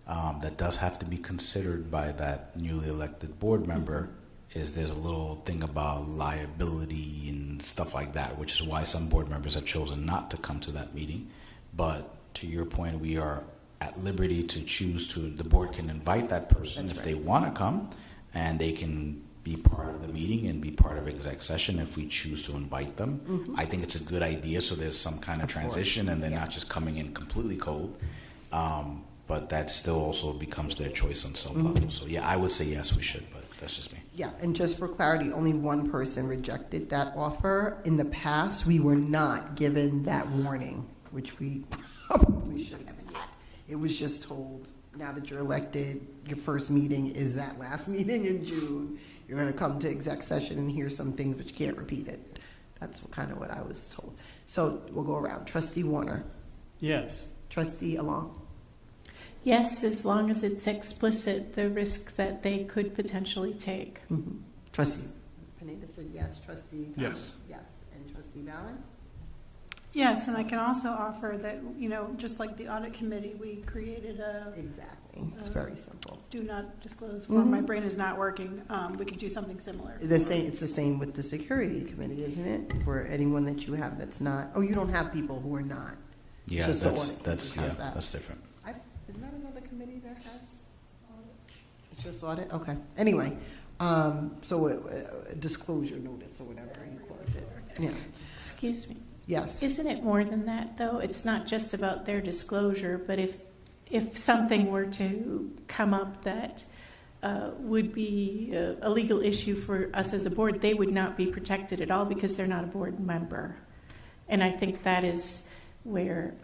that does have to be considered by that newly elected board member is there's a little thing about liability and stuff like that, which is why some board members have chosen not to come to that meeting. But to your point, we are at liberty to choose to, the board can invite that person if they want to come, and they can be part of the meeting and be part of exec session if we choose to invite them. I think it's a good idea, so there's some kind of transition and they're not just coming in completely cold. But that still also becomes their choice on some level. So yeah, I would say yes, we should, but that's just me. Yeah, and just for clarity, only one person rejected that offer. In the past, we were not given that warning, which we probably should have had. It was just told, now that you're elected, your first meeting is that last meeting in June. You're going to come to exec session and hear some things, but you can't repeat it. That's kind of what I was told. So we'll go around. Trustee Warner. Yes. Trustee Along. Yes, as long as it's explicit, the risk that they could potentially take. Trustee Pineda said yes. Trustee Thomas? Yes. Yes. And Trustee Ballin? Yes, and I can also offer that, just like the audit committee, we created a Exactly. It's very simple. do not disclose form. My brain is not working. We could do something similar. It's the same with the security committee, isn't it? For anyone that you have that's not, you don't have people who are not. Yeah, Just the that's audit that's committee has that. that's different. Isn't that another committee that has audit? It's just audit? Okay. Anyway, so a disclosure notice or whatever you closed it. Yeah. Excuse me. Yes. Isn't it more than that, though? It's not just about their disclosure, but if something were to come up that would be a legal issue for us as a board, they would not be protected at all because they're not a board member. And I think that is where,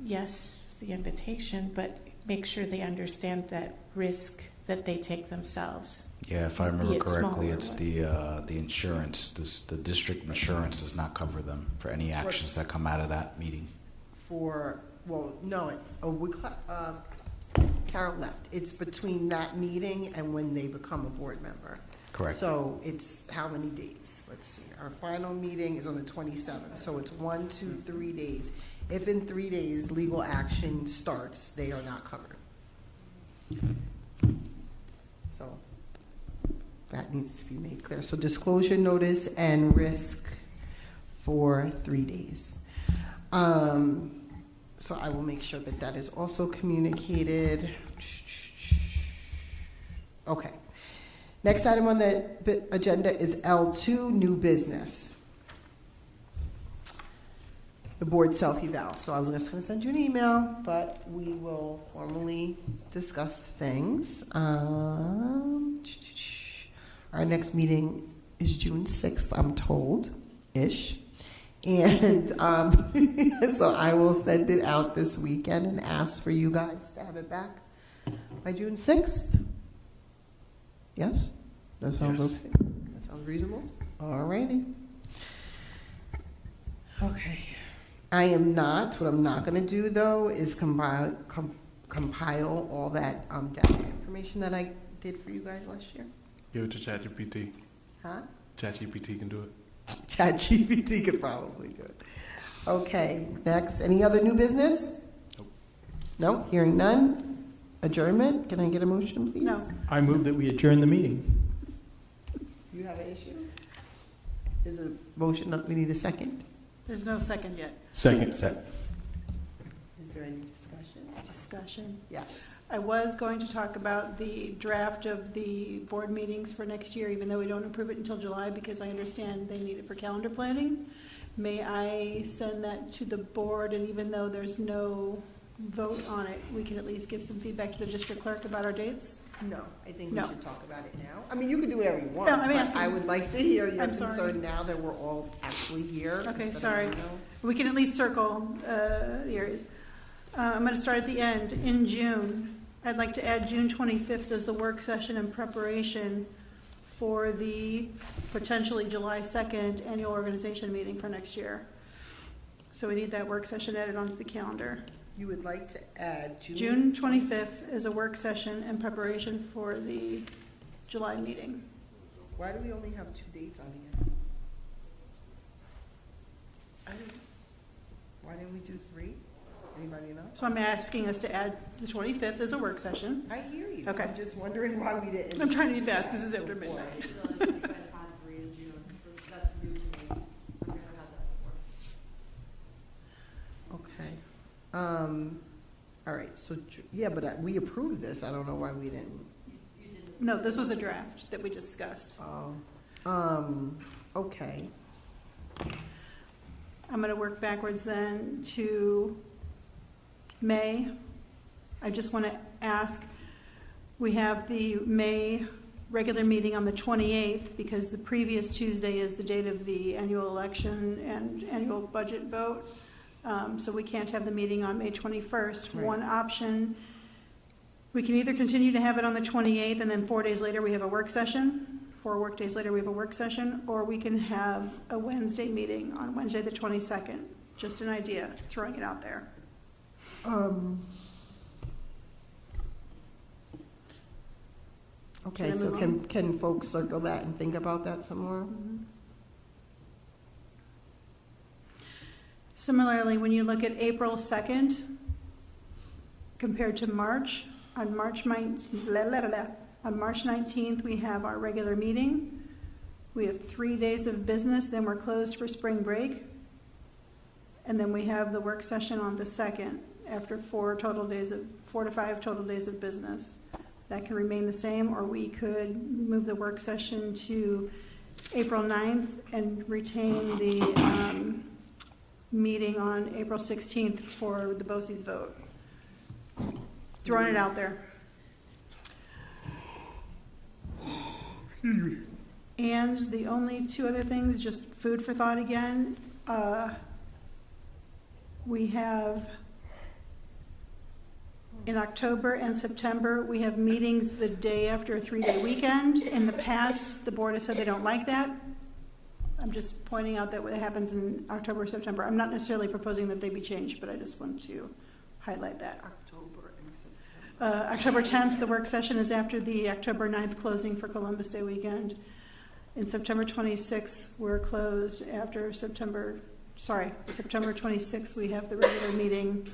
yes, the invitation, but make sure they understand that risk that they take themselves. Yeah, if I remember Be it small correctly, or it's what. the insurance. The district insurance does not cover them for any actions that come out of that meeting. No, Carol left. It's between that meeting and when they become a board member. Correct. So it's how many days? Let's see. Our final meeting is on the 27th. So it's 1, 2, 3 days. If in 3 days legal action starts, they are not covered. So that needs to be made clear. So disclosure notice and risk for 3 days. So I will make sure that that is also communicated. Okay. Next item on the agenda is L2, new business. The board self-eval. So I was just going to send you an email, but we will formally discuss things. Our next meeting is June 6th, I'm told, ish. And so I will send it out this weekend and ask for you guys to have it back by June 6th. Yes? That sounds okay? That sounds reasonable? All righty. Okay. What I'm not going to do, though, is compile all that data information that I did for you guys last year. Give it to ChatGPT. Huh? ChatGPT can do it. ChatGPT could probably do it. Okay, next. Any other new business? Nope. No? Hearing none? Adjournment? Can I get a motion, please? No. I move that we adjourn the meeting. You have an issue? Is a motion up? We need a second. There's no second yet. Second. Is there any discussion? Yes. I was going to talk about the draft of the board meetings for next year, even though we don't approve it until July, because I understand they need it for calendar planning. May I send that to the board, and even though there's no vote on it, we can at least give some feedback to the district clerk about our dates? No, I think we No. should talk about it now. I mean, you can do whatever you want, No, I'm but asking. I would like to hear your I'm sorry. concern now that we're all actually here. Okay, instead of, sorry. you know. We can at least circle the areas. I'm going to start at the end. In June, I'd like to add June 25th as the work session in preparation for the potentially July 2nd annual organization meeting for next year. So we need that work session added onto the calendar. You would like to add June 25th is a work session in preparation for the July meeting. Why do we only have 2 dates on here? Why didn't we do 3? Anybody know? So I'm asking us to add the 25th as a work session. I hear you. Okay. I'm just wondering why we didn't. I'm trying to be fast because it's after midnight. I didn't realize you guys had 3 in June. That's new to me. I've never had that before. Okay. All right. So yeah, but we approved this. I don't know why we didn't. You didn't. No, this was a draft that we discussed. Oh. Okay. I'm going to work backwards then to May. I just want to ask, we have the May regular meeting on the 28th because the previous Tuesday is the date of the annual election and annual budget vote. So we can't have the meeting on May 21st. Right. One option, we can either continue to have it on the 28th and then 4 days later we have a work session. 4 work days later we have a work session, or we can have a Wednesday meeting on Wednesday the 22nd. Just an idea, throwing it out there. Okay, Can I so move on? can folks circle that and think about that some more? Similarly, when you look at April 2nd compared to March, on March 19th, we have our regular meeting. We have 3 days of business, then we're closed for spring break. And then we have the work session on the 2nd after 4 to 5 total days of business. That can remain the same, or we could move the work session to April 9th and retain the meeting on April 16th for the BOCES vote. Throwing it out there. And the only 2 other things, just food for thought again. We have, in October and September, we have meetings the day after a 3-day weekend. In the past, the board has said they don't like that. I'm just pointing out that what happens in October, September. I'm not necessarily proposing that they be changed, but I just want to highlight that. October and September. October 10th, the work session is after the October 9th closing for Columbus Day weekend. In September 26th, we're closed after September 26th, we have the regular meeting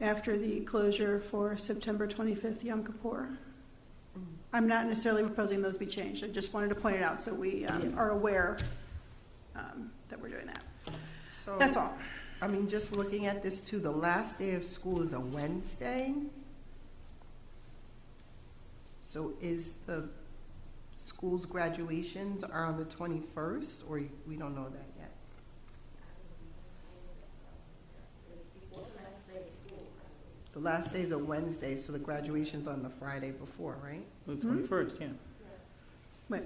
after the closure for September 25th, Yom Kippur. I'm not necessarily proposing those be changed. I just wanted to point it out so we are aware that we're doing that. So That's all. I mean, just looking at this too, the last day of school is a Wednesday. So is the school's graduations are on the 21st, or we don't know that yet? The last day is a Wednesday, so the graduation's on the Friday before, right? The 21st, yeah. Wait,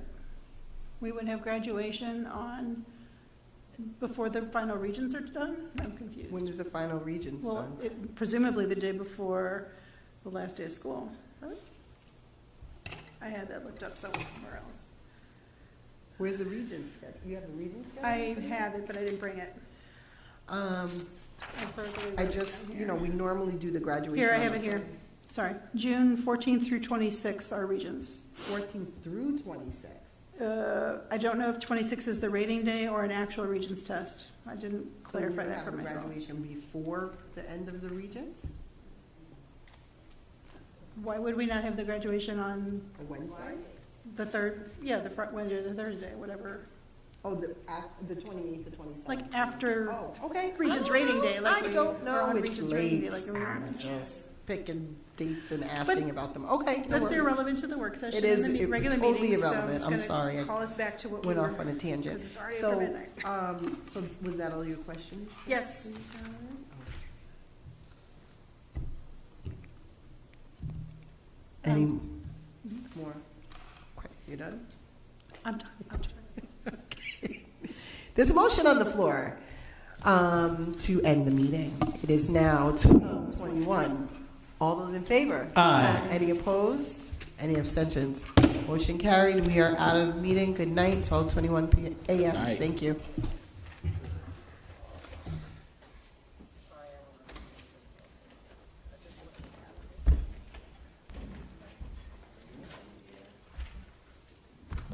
we would have graduation on, before the final regions are done? I'm confused. When is the final regions Well, done? presumably the day before the last day of school. I had that looked up somewhere else. Where's the regions schedule? You have the regions schedule? I have it, but I didn't bring it. I just, you know, we normally do the graduation. Here, I on have the it here. Sorry, June 14th through 26th are regions. 14th through 26th. I don't know if 26 is the rating day or an actual regions test. I didn't clarify that for myself. Graduation before the end of the regions? Why would we not have the graduation on A Wednesday? the third? Yeah, the Wednesday or the Thursday, whatever. Oh, the 28th, the 27th. Like after okay. Regions rating day. Like I don't know. on It's Regions rating day, late. like I'm just picking dates and asking about them. Okay, no That's worries. irrelevant to the work session. It is and the regular totally meeting. irrelevant. So I'm it's sorry. gonna call us back to what Went we off on a tangent. Because it's already after midnight. So was that all your questions? Yes. Any more? Okay, you done? I'm done. Okay. There's a motion on the floor to end the meeting. It is now 12:21. All those in favor? Aye. Any opposed? Any abstentions? Motion carried. We are out of meeting. Good night, 12:21 a.m. Night. Thank you.